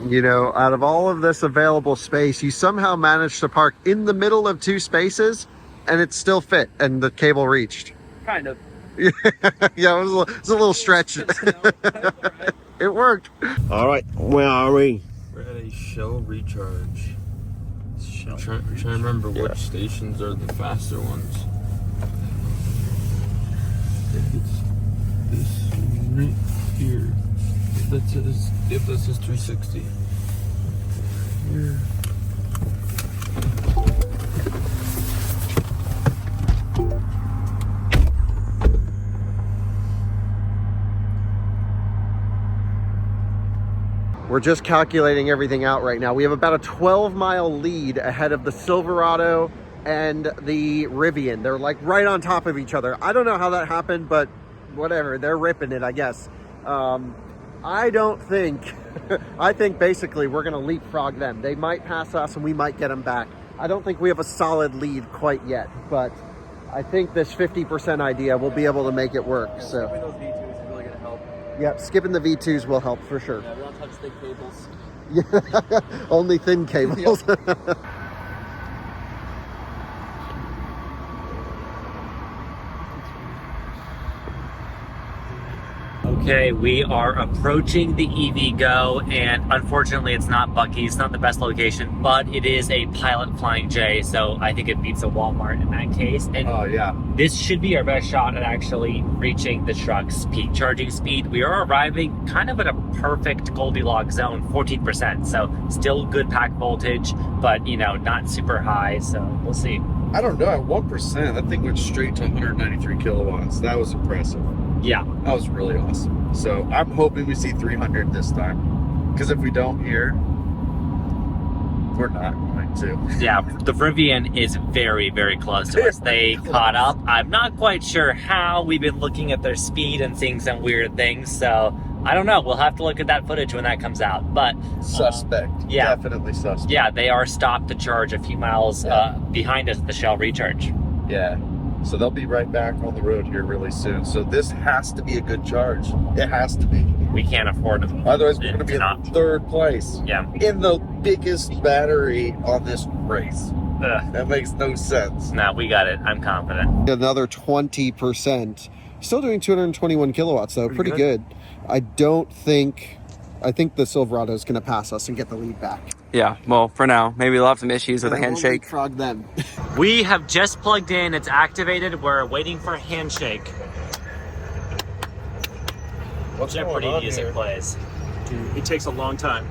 You know, out of all of this available space, you somehow managed to park in the middle of 2 spaces, and it still fit, and the cable reached. Kind of. Yeah, it was a little stretch. It worked. All right, where are we? We're at a Shell recharge. I'm trying to remember which stations are the faster ones. It's this right here. If this is 360. Here. We're just calculating everything out right now. We have about a 12-mile lead ahead of the Silverado and the Rivian. They're like right on top of each other. I don't know how that happened, but whatever. They're ripping it, I guess. I don't think, I think basically we're going to leapfrog them. They might pass us and we might get them back. I don't think we have a solid lead quite yet, but I think this 50% idea will be able to make it work. So Skipping those V2s is really going to help. Yep, skipping the V2s will help for sure. Yeah, we don't touch thick cables. Yeah, only thin cables. Okay, we are approaching the EV Go, and unfortunately it's not Buc-ee's, not the best location, but it is a Pilot Flying J, so I think it beats a Walmart in that case. And this should be our best shot at actually reaching the truck's peak charging speed. We are arriving kind of at a perfect Goldilocks zone, 14%, so still good pack voltage, but you know, not super high, so we'll see. I don't know, at 1%, that thing went straight to 193 kilowatts. That was impressive. Yeah. That was really awesome. So I'm hoping we see 300 this time. Because if we don't here, we're not going to. Yeah, the Rivian is very, very close to us. They caught up. I'm not quite sure how. We've been looking at their speed and seeing some weird things. So I don't know. We'll have to look at that footage when that comes out. But suspect. Yeah. Definitely suspect. Yeah, they are stopped to charge a few miles behind us at the Shell recharge. Yeah. So they'll be right back on the road here really soon. So this has to be a good charge. It has to be. We can't afford it. Otherwise, we're going to be in third place. Yeah. In the biggest battery on this race. That makes no sense. No, we got it. I'm confident. Another 20%. Still doing 221 kilowatts, though. Pretty good. I think the Silverado is going to pass us and get the lead back. Yeah, well, for now. Maybe they'll have some issues with a handshake. Frog them. We have just plugged in. It's activated. We're waiting for a handshake. What's Jeopardy going on music here? plays. Dude, it takes a long time.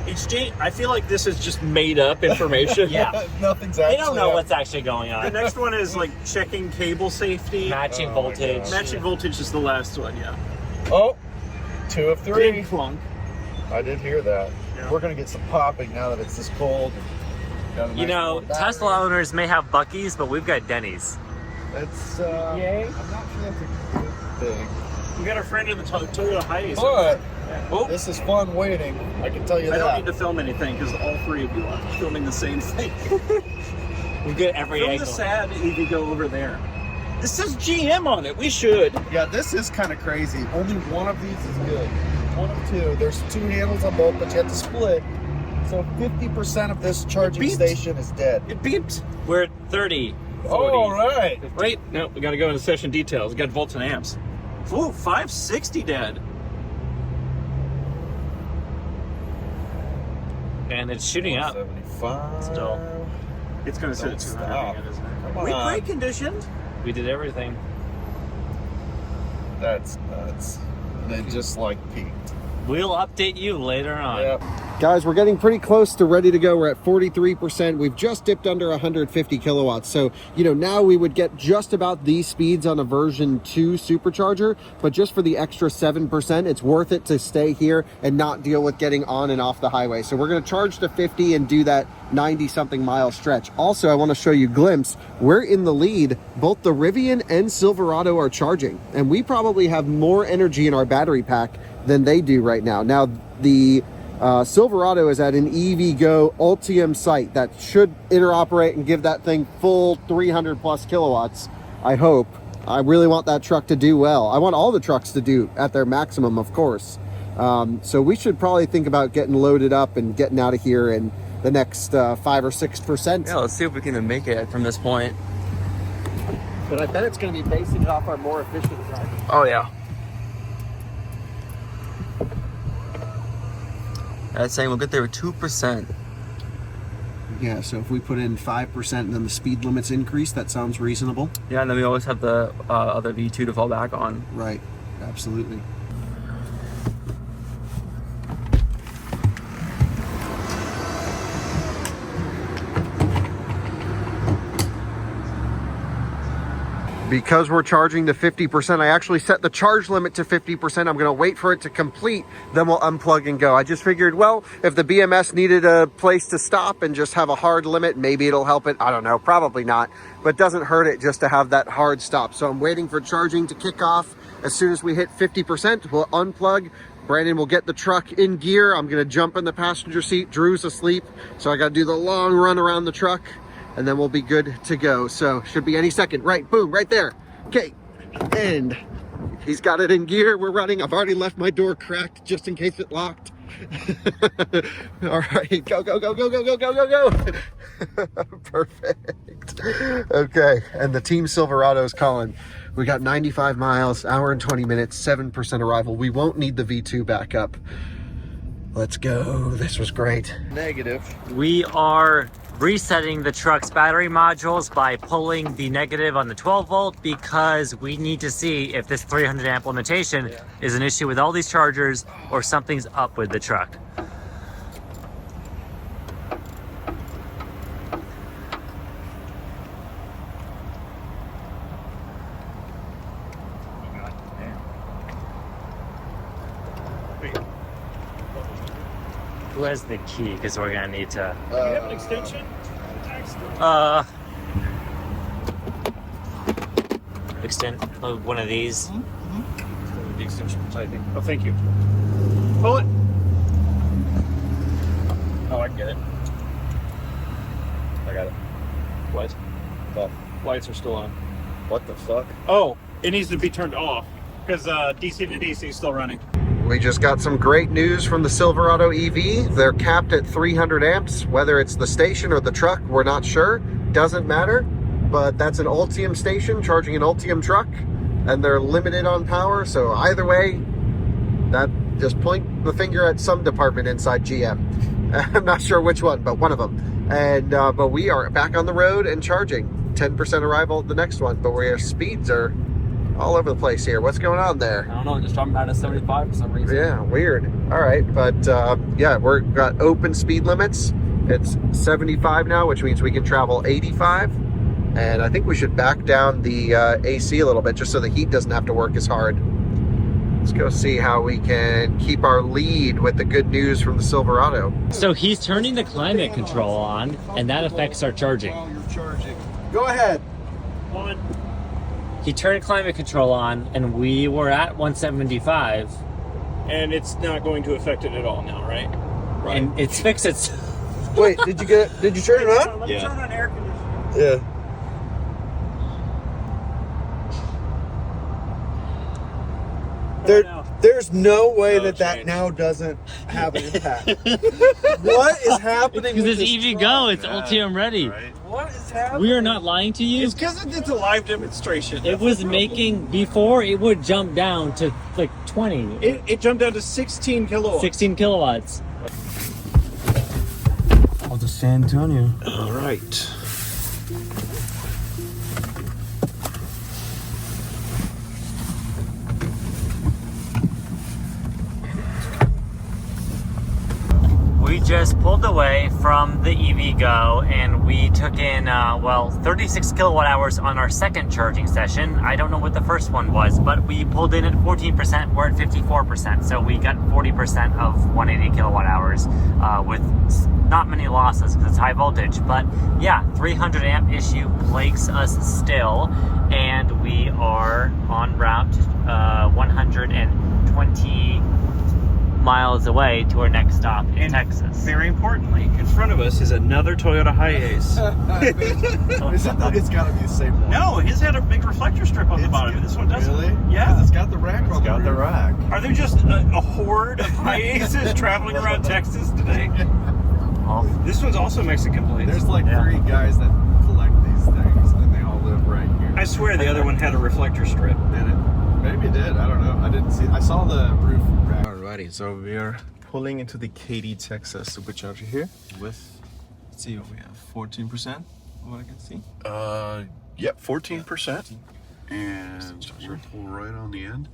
I feel like this is just made up information. Yeah. Nothing's They actually don't know what's actually going The on. next one is like checking cable safety. Matching Oh my voltage. gosh. Matching voltage is the last one, yeah. Oh, 2 of 3. Big clunk. I did hear that. Yeah. We're going to get some popping now that it's this cold. Got a You nice know, warm battery. Tesla owners may have Buc-ee's, but we've got Denny's. It's, Yay. I'm not sure that's a good thing. We got a friend in the Toyota Hiace. But Oh, this is fun waiting. I can tell you I that. don't need to film anything because all three of you are filming the same thing. We've got every Film angle. the sad EV Go over there. This says GM on it. We should. Yeah, this is kind of crazy. Only one of these is good. One of 2. There's 2 handles on both, but you have to split. So 50% of this charging station is dead. It beeped. We're at 30. 40. All right. Wait, no, we got to go into session details. We got volts and amps. Ooh, 560 dead. And it's shooting up. 75. Still. It's going to sit at Don't 200 stop. again, isn't it? Come We on. brake conditioned. We did everything. That's nuts. They just like peaked. We'll update you later on. Yep. Guys, we're getting pretty close to ready to go. We're at 43%. We've just dipped under 150 kilowatts. So, you know, now we would get just about these speeds on a version 2 supercharger, but just for the extra 7%, it's worth it to stay here and not deal with getting on and off the highway. So we're going to charge to 50 and do that 90-something mile stretch. Also, I want to show you a glimpse. We're in the lead. Both the Rivian and Silverado are charging, and we probably have more energy in our battery pack than they do right now. Now, the Silverado is at an EV Go Ultium site that should interoperate and give that thing full 300 plus kilowatts, I hope. I really want that truck to do well. I want all the trucks to do at their maximum, of course. So we should probably think about getting loaded up and getting out of here in the next 5 or 6%. Yeah, let's see if we can make it from this point. But I bet it's going to be basing it off our more efficient driving. Oh, yeah. That's saying we'll get there with 2%. Yeah, so if we put in 5% and then the speed limits increase, that sounds reasonable. Yeah, and then we always have the other V2 to fall back on. Right, absolutely. Because we're charging to 50%, I actually set the charge limit to 50%. I'm going to wait for it to complete, then we'll unplug and go. I just figured, well, if the BMS needed a place to stop and just have a hard limit, maybe it'll help it. I don't know, probably not, but it doesn't hurt it just to have that hard stop. So I'm waiting for charging to kick off. As soon as we hit 50%, we'll unplug. Brandon will get the truck in gear. I'm going to jump in the passenger seat. Drew's asleep, so I got to do the long run around the truck, and then we'll be good to go. So should be any second. Right, boom, right there. Okay, and he's got it in gear. We're running. I've already left my door cracked just in case it locked. All right, go, go, go, go, go, go, go, go, go. Perfect. Okay, and the Team Silverado is calling. We got 95 miles, hour and 20 minutes, 7% arrival. We won't need the V2 back up. Let's go. This was great. Negative. We are resetting the truck's battery modules by pulling the negative on the 12 volt because we need to see if this 300 amp limitation is an issue with all these chargers or something's up with the truck. Who has the key? Because we're gonna need to. Do you have an extension? Extend one of these. The extension, I think. Oh, thank you. Pull it. Oh, I get it. I got it. What? The lights are still on. What the fuck? Oh, it needs to be turned off because DC to DC is still running. We just got some great news from the Silverado EV. They're capped at 300 amps. Whether it's the station or the truck, we're not sure. Doesn't matter. But that's an Ultium station charging an Ultium truck, and they're limited on power. So either way, that just point the finger at some department inside GM. I'm not sure which one, but one of them. And but we are back on the road and charging. 10% arrival at the next one, but our speeds are all over the place here. What's going on there? I don't know, just dropping down to 75 for some reason. Yeah, weird. All right, but yeah, we've got open speed limits. It's 75 now, which means we can travel 85. And I think we should back down the AC a little bit just so the heat doesn't have to work as hard. Let's go see how we can keep our lead with the good news from the Silverado. So he's turning the climate control on, and that affects our charging. Go ahead. He turned climate control on, and we were at 175. And it's not going to affect it at all now, right? Right. And it's fixed itself. Wait, did you turn it on? Let me turn on air conditioning. Yeah. There's no way that now doesn't have an impact. What is happening? Because it's EV Go, it's Ultium ready. Right. What is happening? We are not lying to you. It's because it's a live demonstration. It was making, before it would jump down to like 20. It jumped down to 16 kilowatts. 16 kilowatts. I'll just San Antonio. All right. We just pulled away from the EV Go and we took in, 36 kilowatt hours on our second charging session. I don't know what the first one was, but we pulled in at 14%, we're at 54%. So we got 40% of 180 kilowatt hours with not many losses because it's high voltage. But yeah, 300 amp issue plagues us still. And we are en route 120 miles away to our next stop in Texas. Very importantly, in front of us is another Toyota Hiace. It's got to be the same one. No, his had a big reflector strip on the bottom, and this one doesn't. Really? Yeah. It's got the rack on the rack. Are there just a horde of Hiaces traveling around Texas today? This one's also Mexican plates. There's like 3 guys that collect these things, and they all live right here. I swear the other one had a reflector strip. Did it? Maybe it did. I don't know. I didn't see. I saw the roof rack. Alrighty, so we are pulling into the Katy, Texas supercharger here with, let's see what we have, 14%, what I can see. Yep, 14%. And we'll pull right on the end.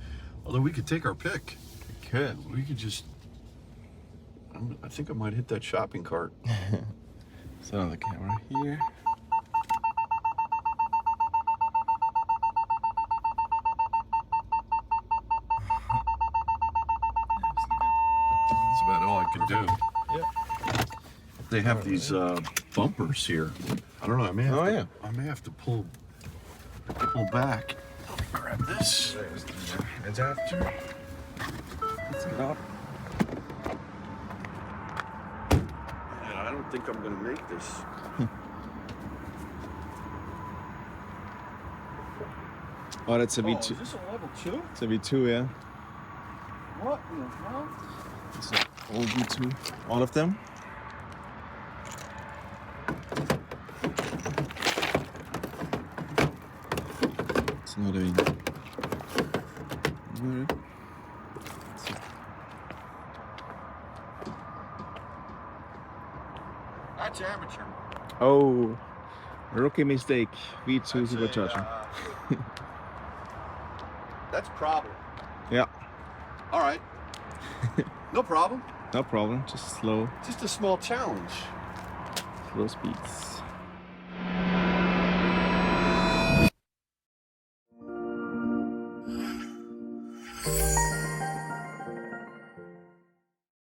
Although we could take our pick. We could. We could just, I think I might hit that shopping cart. So the camera here. That's about all I could do. Yeah. They have these bumpers here. I don't know. I may have to, yeah. I may have to pull back. Grab this. There's the adapter. Let's get up. Yeah, I don't think I'm gonna make this. Oh, that's a V2. Is this a level 2? It's a V2, yeah. What in the hell? It's an old V2. All of them. It's not a That's amateur. Oh, rookie mistake. V2 supercharger. That's problem. Yeah, All right. No problem. no problem. Just slow Just a small challenge. speeds.